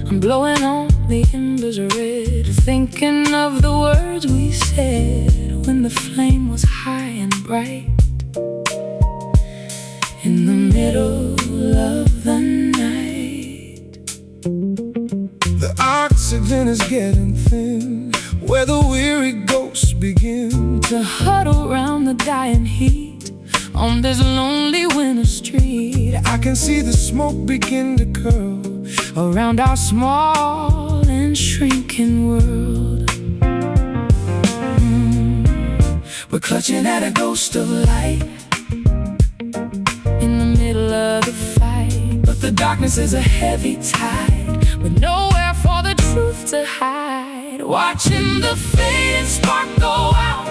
I'm blowing on the embers red, thinking of the words we said when the flame was high and bright. In the middle of the night, the oxygen is getting thin, where the weary go ghosts begin to huddle round the dying heat on this lonely winter street. I can see the smoke begin to curl around our small and shrinking world. We're clutching at a ghost of light in the middle of the fight, but the darkness is a heavy tide with nowhere for the truth to hide. Watching the fading spark go out,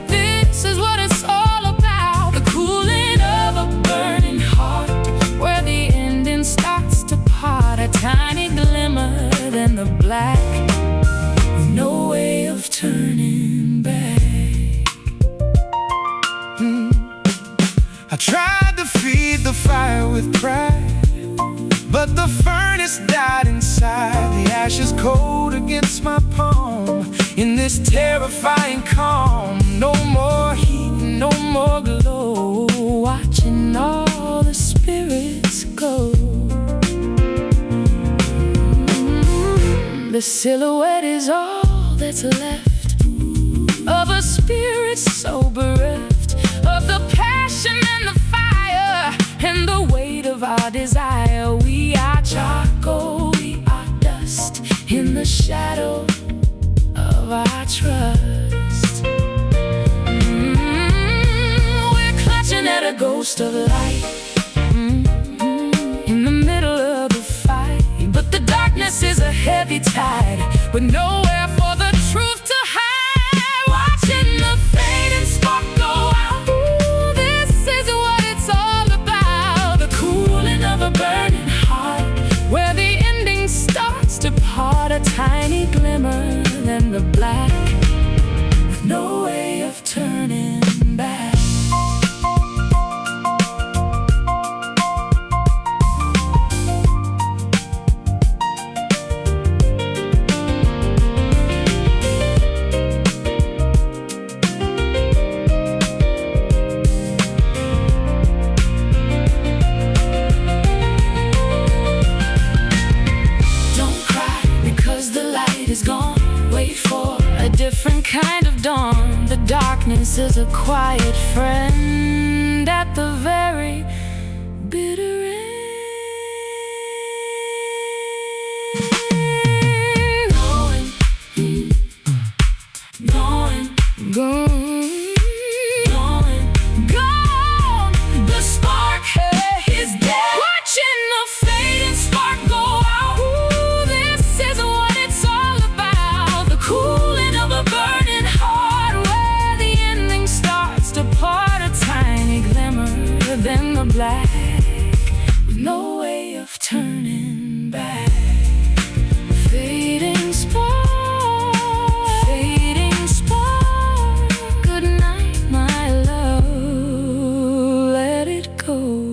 this is what it's all about. the cooling of a burning heart, where the ending starts to part, a tiny glimmer, then the black, with no way of turning back. I tried to feed the fire with pride, but the furnace died inside. The ashes cold against my palm in this terrifying calm. No more heat, no more glow, watching all the spirits go. The silhouette is all that's left of a spirit so bereft of the passion and the fire and the weight of our desire. We are charcoal, we are dust in the shadow of our trust. We're clutching at a ghost of light in the middle of the fight, but the darkness is a heavy tide with nowhere for the truth to hide. Watching the fading spark go out, this is what it's all about. the cooling of a burning Heart, where the ending starts to part, a tiny glimmer, then the black, with no way of turning back. different kind of dawn. The darkness is a quiet friend at the very bitter end. Gone. The spark is dead. Watching the fading spark go out. Ooh, this is what it's all about. The cooling of a burning heart, where the ending starts to part, a tiny glimmer, then the black, with no way of turning back. Fading spark, fading spark. Good night, my love, let it go.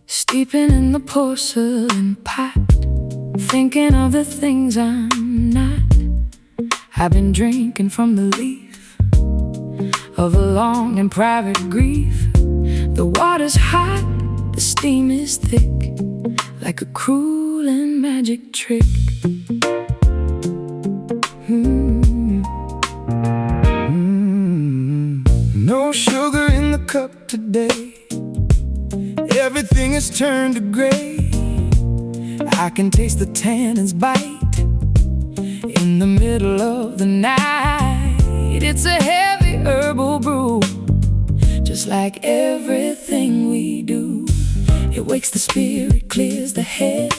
Steeping in the porcelain pot, thinking of the things I'm not. I've been drinking from the leaf of a long and private grief. The water's hot, the steam is thick, like a cruel and magic trick. No sugar in the cup today. Everything is turned to gray. I can taste the tannins bite in the middle of the night. It's a heavy herbal brew, just like everything we do. It wakes the spirit, clears the head,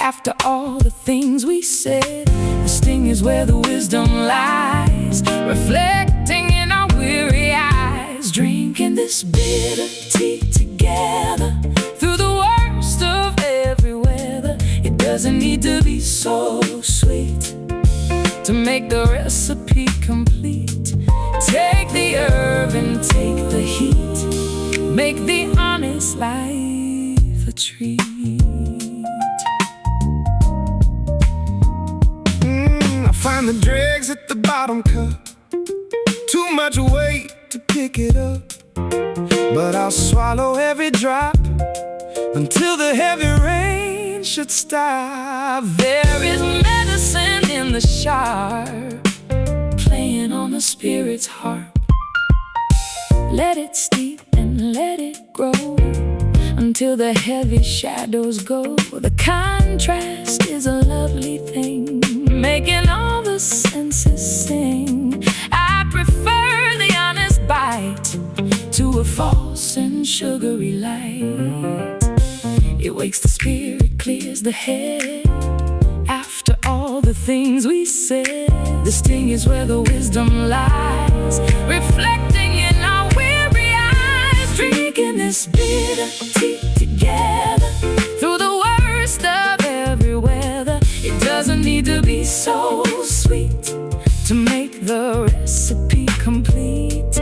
After all the things we said, the sting is where the wisdom lies, reflecting in our weary eyes, drinking this bitter tea together through the worst of every weather. It doesn't need to be so sweet to make the recipe complete. Take the herb and take the heat, make the honest life a treat. I find the dregs at the bottom cup, too much weight to pick it up, but I'll swallow every drop until the heavy rain should stop. There is medicine in the sharp, playing on the spirit's harp. Let it steep and let it grow until the heavy shadows go. The contrast is a lovely thing, making all the senses sing. I prefer the honest bite to a false and sugary light. It wakes the spirit, clears the head. After all the things we said, the sting is where the wisdom lies, reflecting in our weary eyes, drinking this bitter tea together through the worst of every weather. It doesn't need to be so sweet to make the recipe complete.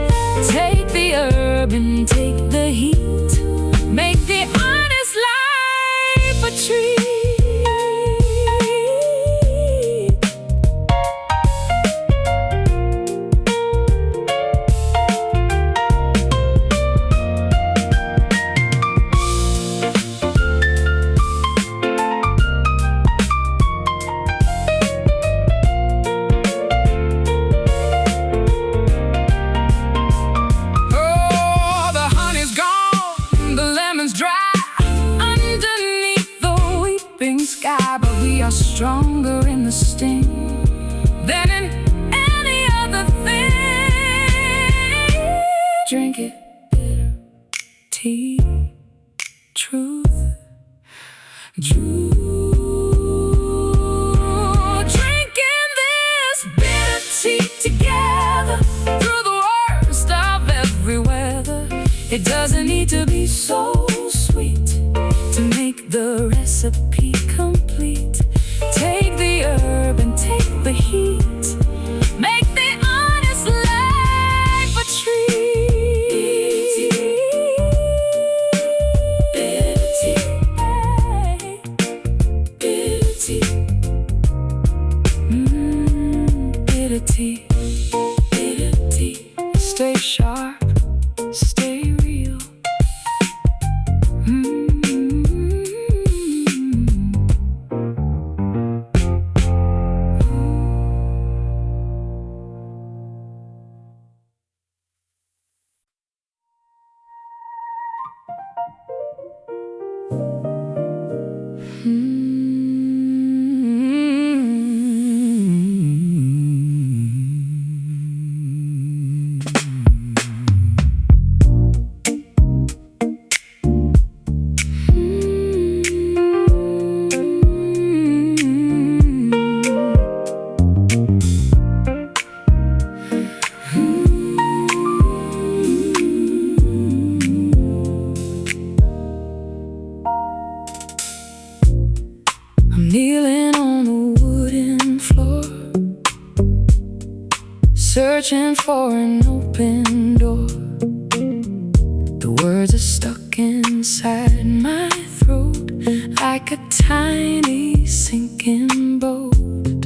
Take the herb and take the heat, make the honest life a treat. But we are stronger in the sting than in any other thing. Drink it, bitter tea, truth, drinking this bitter tea together through the worst of every weather. It doesn't need to be so sweet to make the recipe complete. Take the herb and take the heat, make the honest life a treat. Bitter tea, bitter tea, bitter tea, bitter tea. Stay sharp, stay real. Kneeling on the wooden floor, searching for an open door. The words are stuck inside my throat like a tiny sinking boat.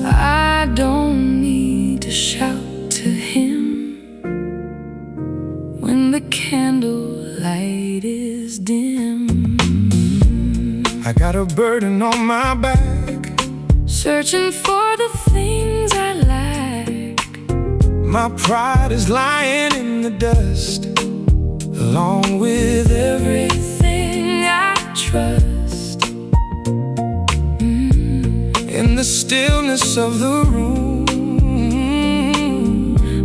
I don't need to shout to him when the candlelight is dim. I got a burden on my back, searching for the things I lack. my pride is lying in the dust, along with everything I trust. In the stillness of the room,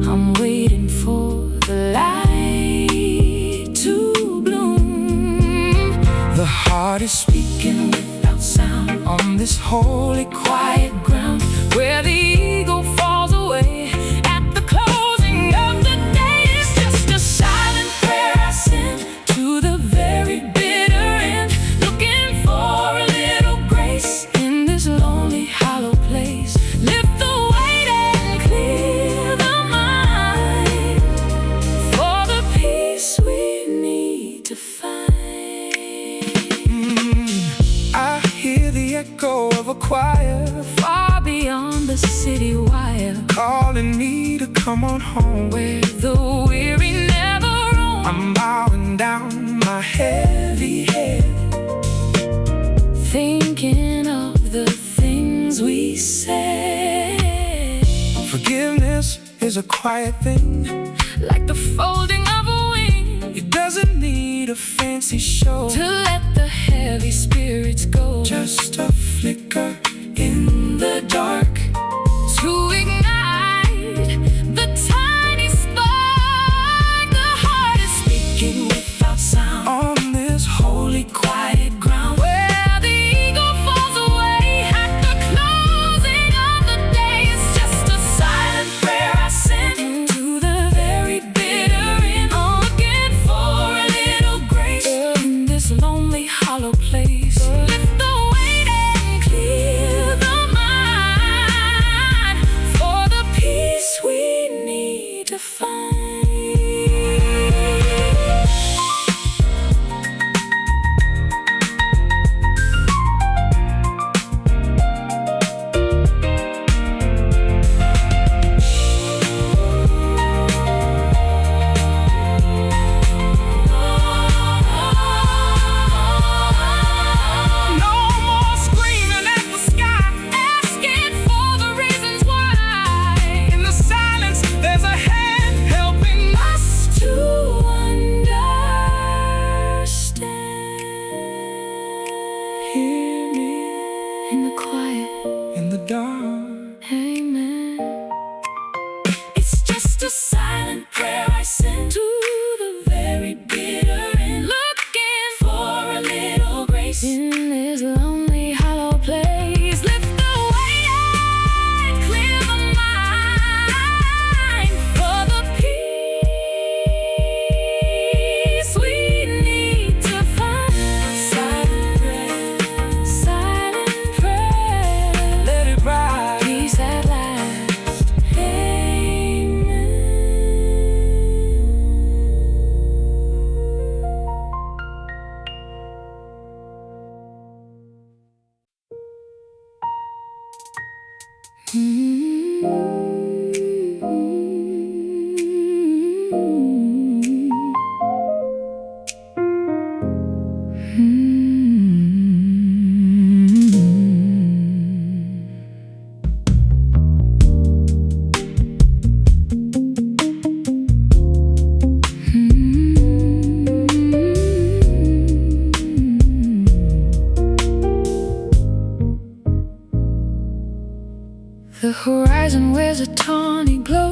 I'm waiting for the light to bloom. the heart heart is speaking without sound on this holy quiet ground where the ego falls away at the closing of the day. It's just a silent prayer I send to the very bitter end, looking for a little grace in this lonely hollow place. Lift the weight and clear the mind for the peace we need to find. I hear the echo of a choir Far beyond the city wire, calling me to come on home, where the weary never roam. I'm bowing down my heavy head, thinking of the things we said. Forgiveness is a quiet thing, Like the folding of a wing, it doesn't need a fancy show to let the heavy spirits go. Just a flicker in the dark To ignite the tiny spark. The heart is speaking without sound on this holy quiet ground where the ego falls away at the closing of the day. It's just a silent prayer I send to the very bitter end, looking for a little grace in this lonely hollow place. Lift the weight and clear the mind for the peace we need to find. No more screaming at the sky, Asking for the reasons why. in the silence there's a hand helping us To understand. hear me In the quiet, in the dark. amen. It's just a silent prayer I send to the very bitter end, looking for a little grace in this lonely hollow place. Lift the weight and clear the mind for the peace we need to find. Silent prayer, Let it rise. peace at last. Amen. The horizon wears a tawny glow,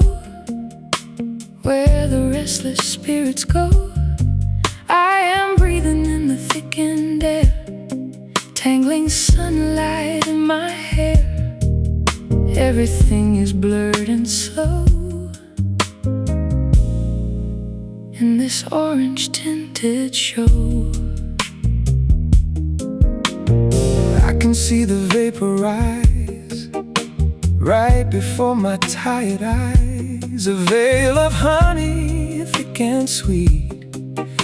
where the restless spirits go. I am breathing in the thickened air, tangling sunlight in my hair. Everything is blurred and slow in this orange tinted show. I can see the vapor rise right before my tired eyes. A veil of honey, thick and sweet,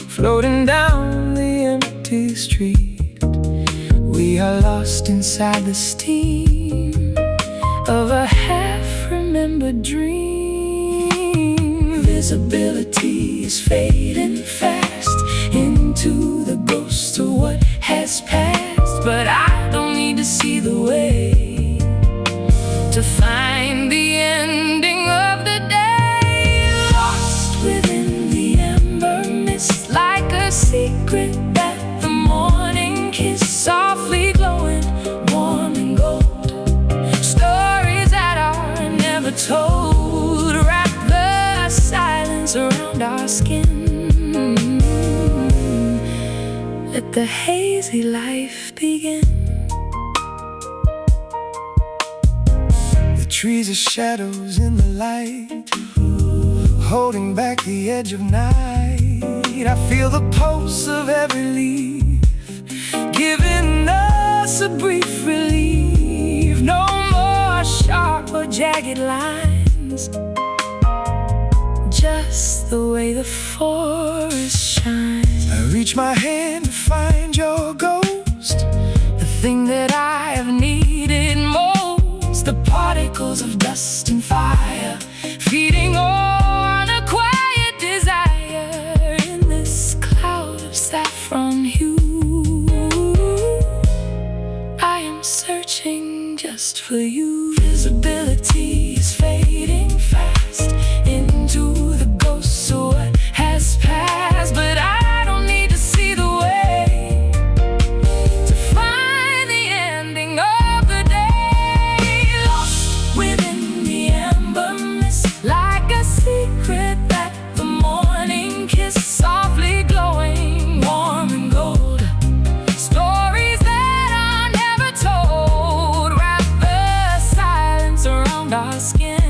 floating down the empty street. We are lost inside the steam of a half-remembered dream. Visibility is fading fast into the ghost of what has passed, but I don't need to see the way to find the ending of the day. Lost within the ember mist, like a secret that the morning kiss, softly glowing, warm and gold. Stories that are never told, wrap the silence around our skin. Let the hazy life begin. The trees are shadows in the light, holding back the edge of night. I feel the pulse of every leaf, giving us a brief relief. No more sharp or jagged lines, just the way the forest shines. I reach my hand to find your ghost, the thing that I have needed most. The particles of dust and fire, feeding on a quiet desire in this cloud of saffron hue. I am searching just for you. Visibility is fading fast into the ghost of what has passed, but I don't need to see the way to find the ending of the day. Lost within the amber mist, like a secret that the morning kiss, softly glowing, warm and gold. Stories that are never told, wrap the silence around our skin.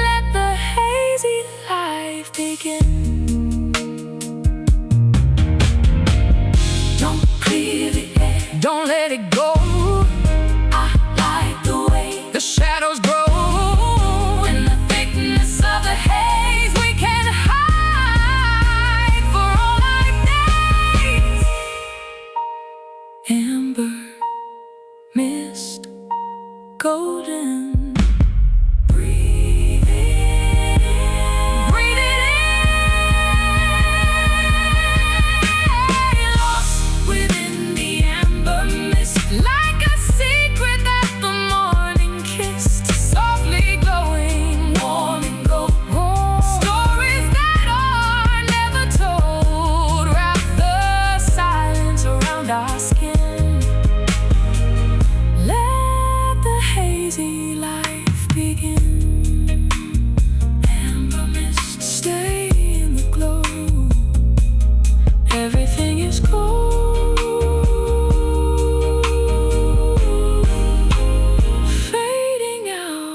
Let the hazy life begin. Don't clear the air, don't let it go. I like the way the shadows grow. In the thickness of the haze, we can hide for all our days. Amber, mist, golden. Breathe it in. Breathe it in. Lost within the amber mist, like a secret that the morning kissed, softly glowing, warm and gold. Stories that are never told, wrap the silence around our skin. Let the hazy life begin. Amber mist, stay in the glow. Everything is cold, fading out.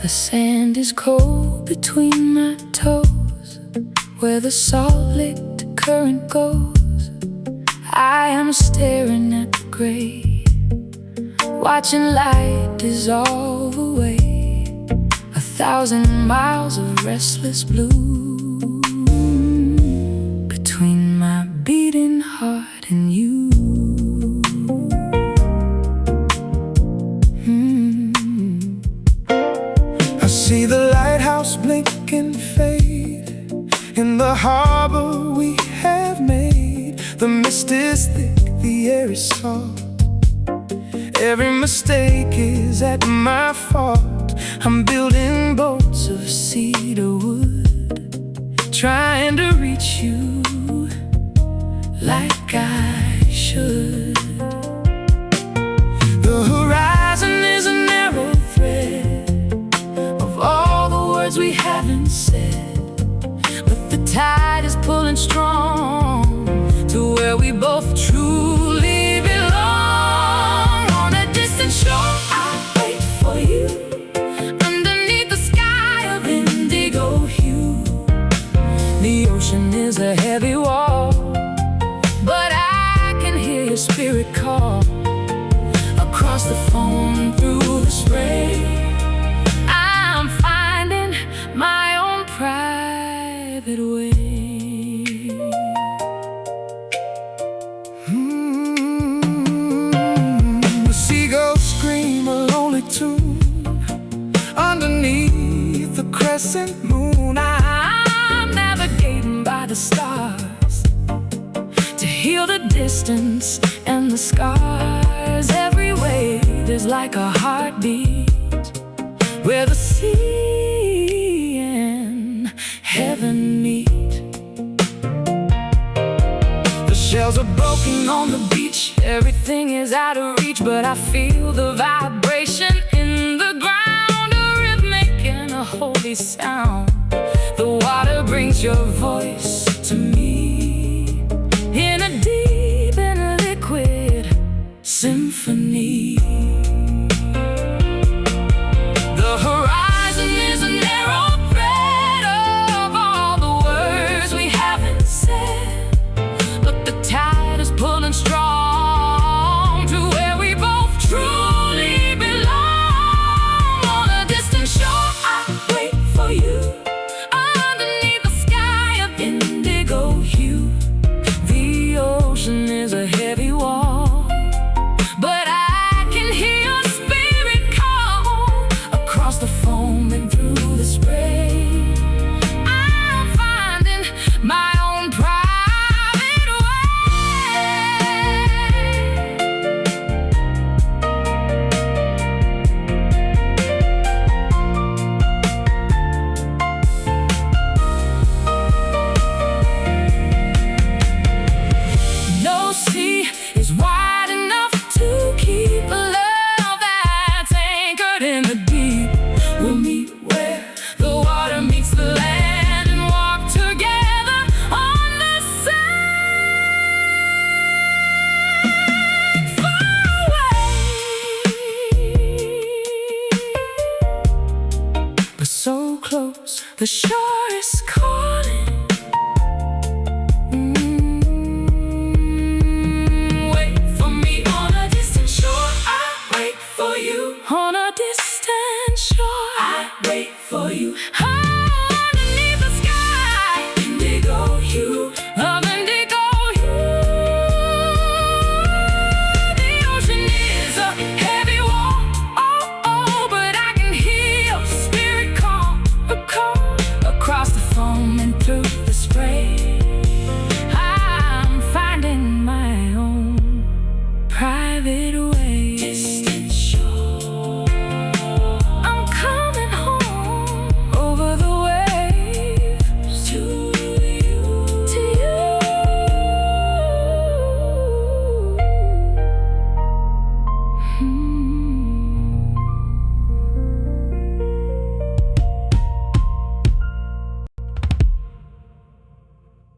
The sand is cold between my toes, where the salt-licked current goes. I am staring at the gray, watching light dissolve away. 1,000 miles of restless blue between my beating heart and you. I see the lighthouse blink and fade in the harbor we have made. The mist is thick, the air is salt. Every mistake is at my fault. I'm building boats of cedar wood, trying to reach you like I should. The horizon is a narrow thread of all the words we haven't said, but the tide is pulling strong to where we both truly belong. On a distant shore, I'll wait for you underneath the sky of indigo hue. The ocean is a heavy wall, but I can hear your spirit call across the foam through the spray. I'm finding my own private way. crescent moon. I'm navigating by the stars to heal the distance and the scars. Every wave is like a heartbeat, where the sea and heaven meet. The shells are broken on the beach, everything is out of reach, but I feel the vibration in the ground, a rhythmic and a holy sound. The water brings your voice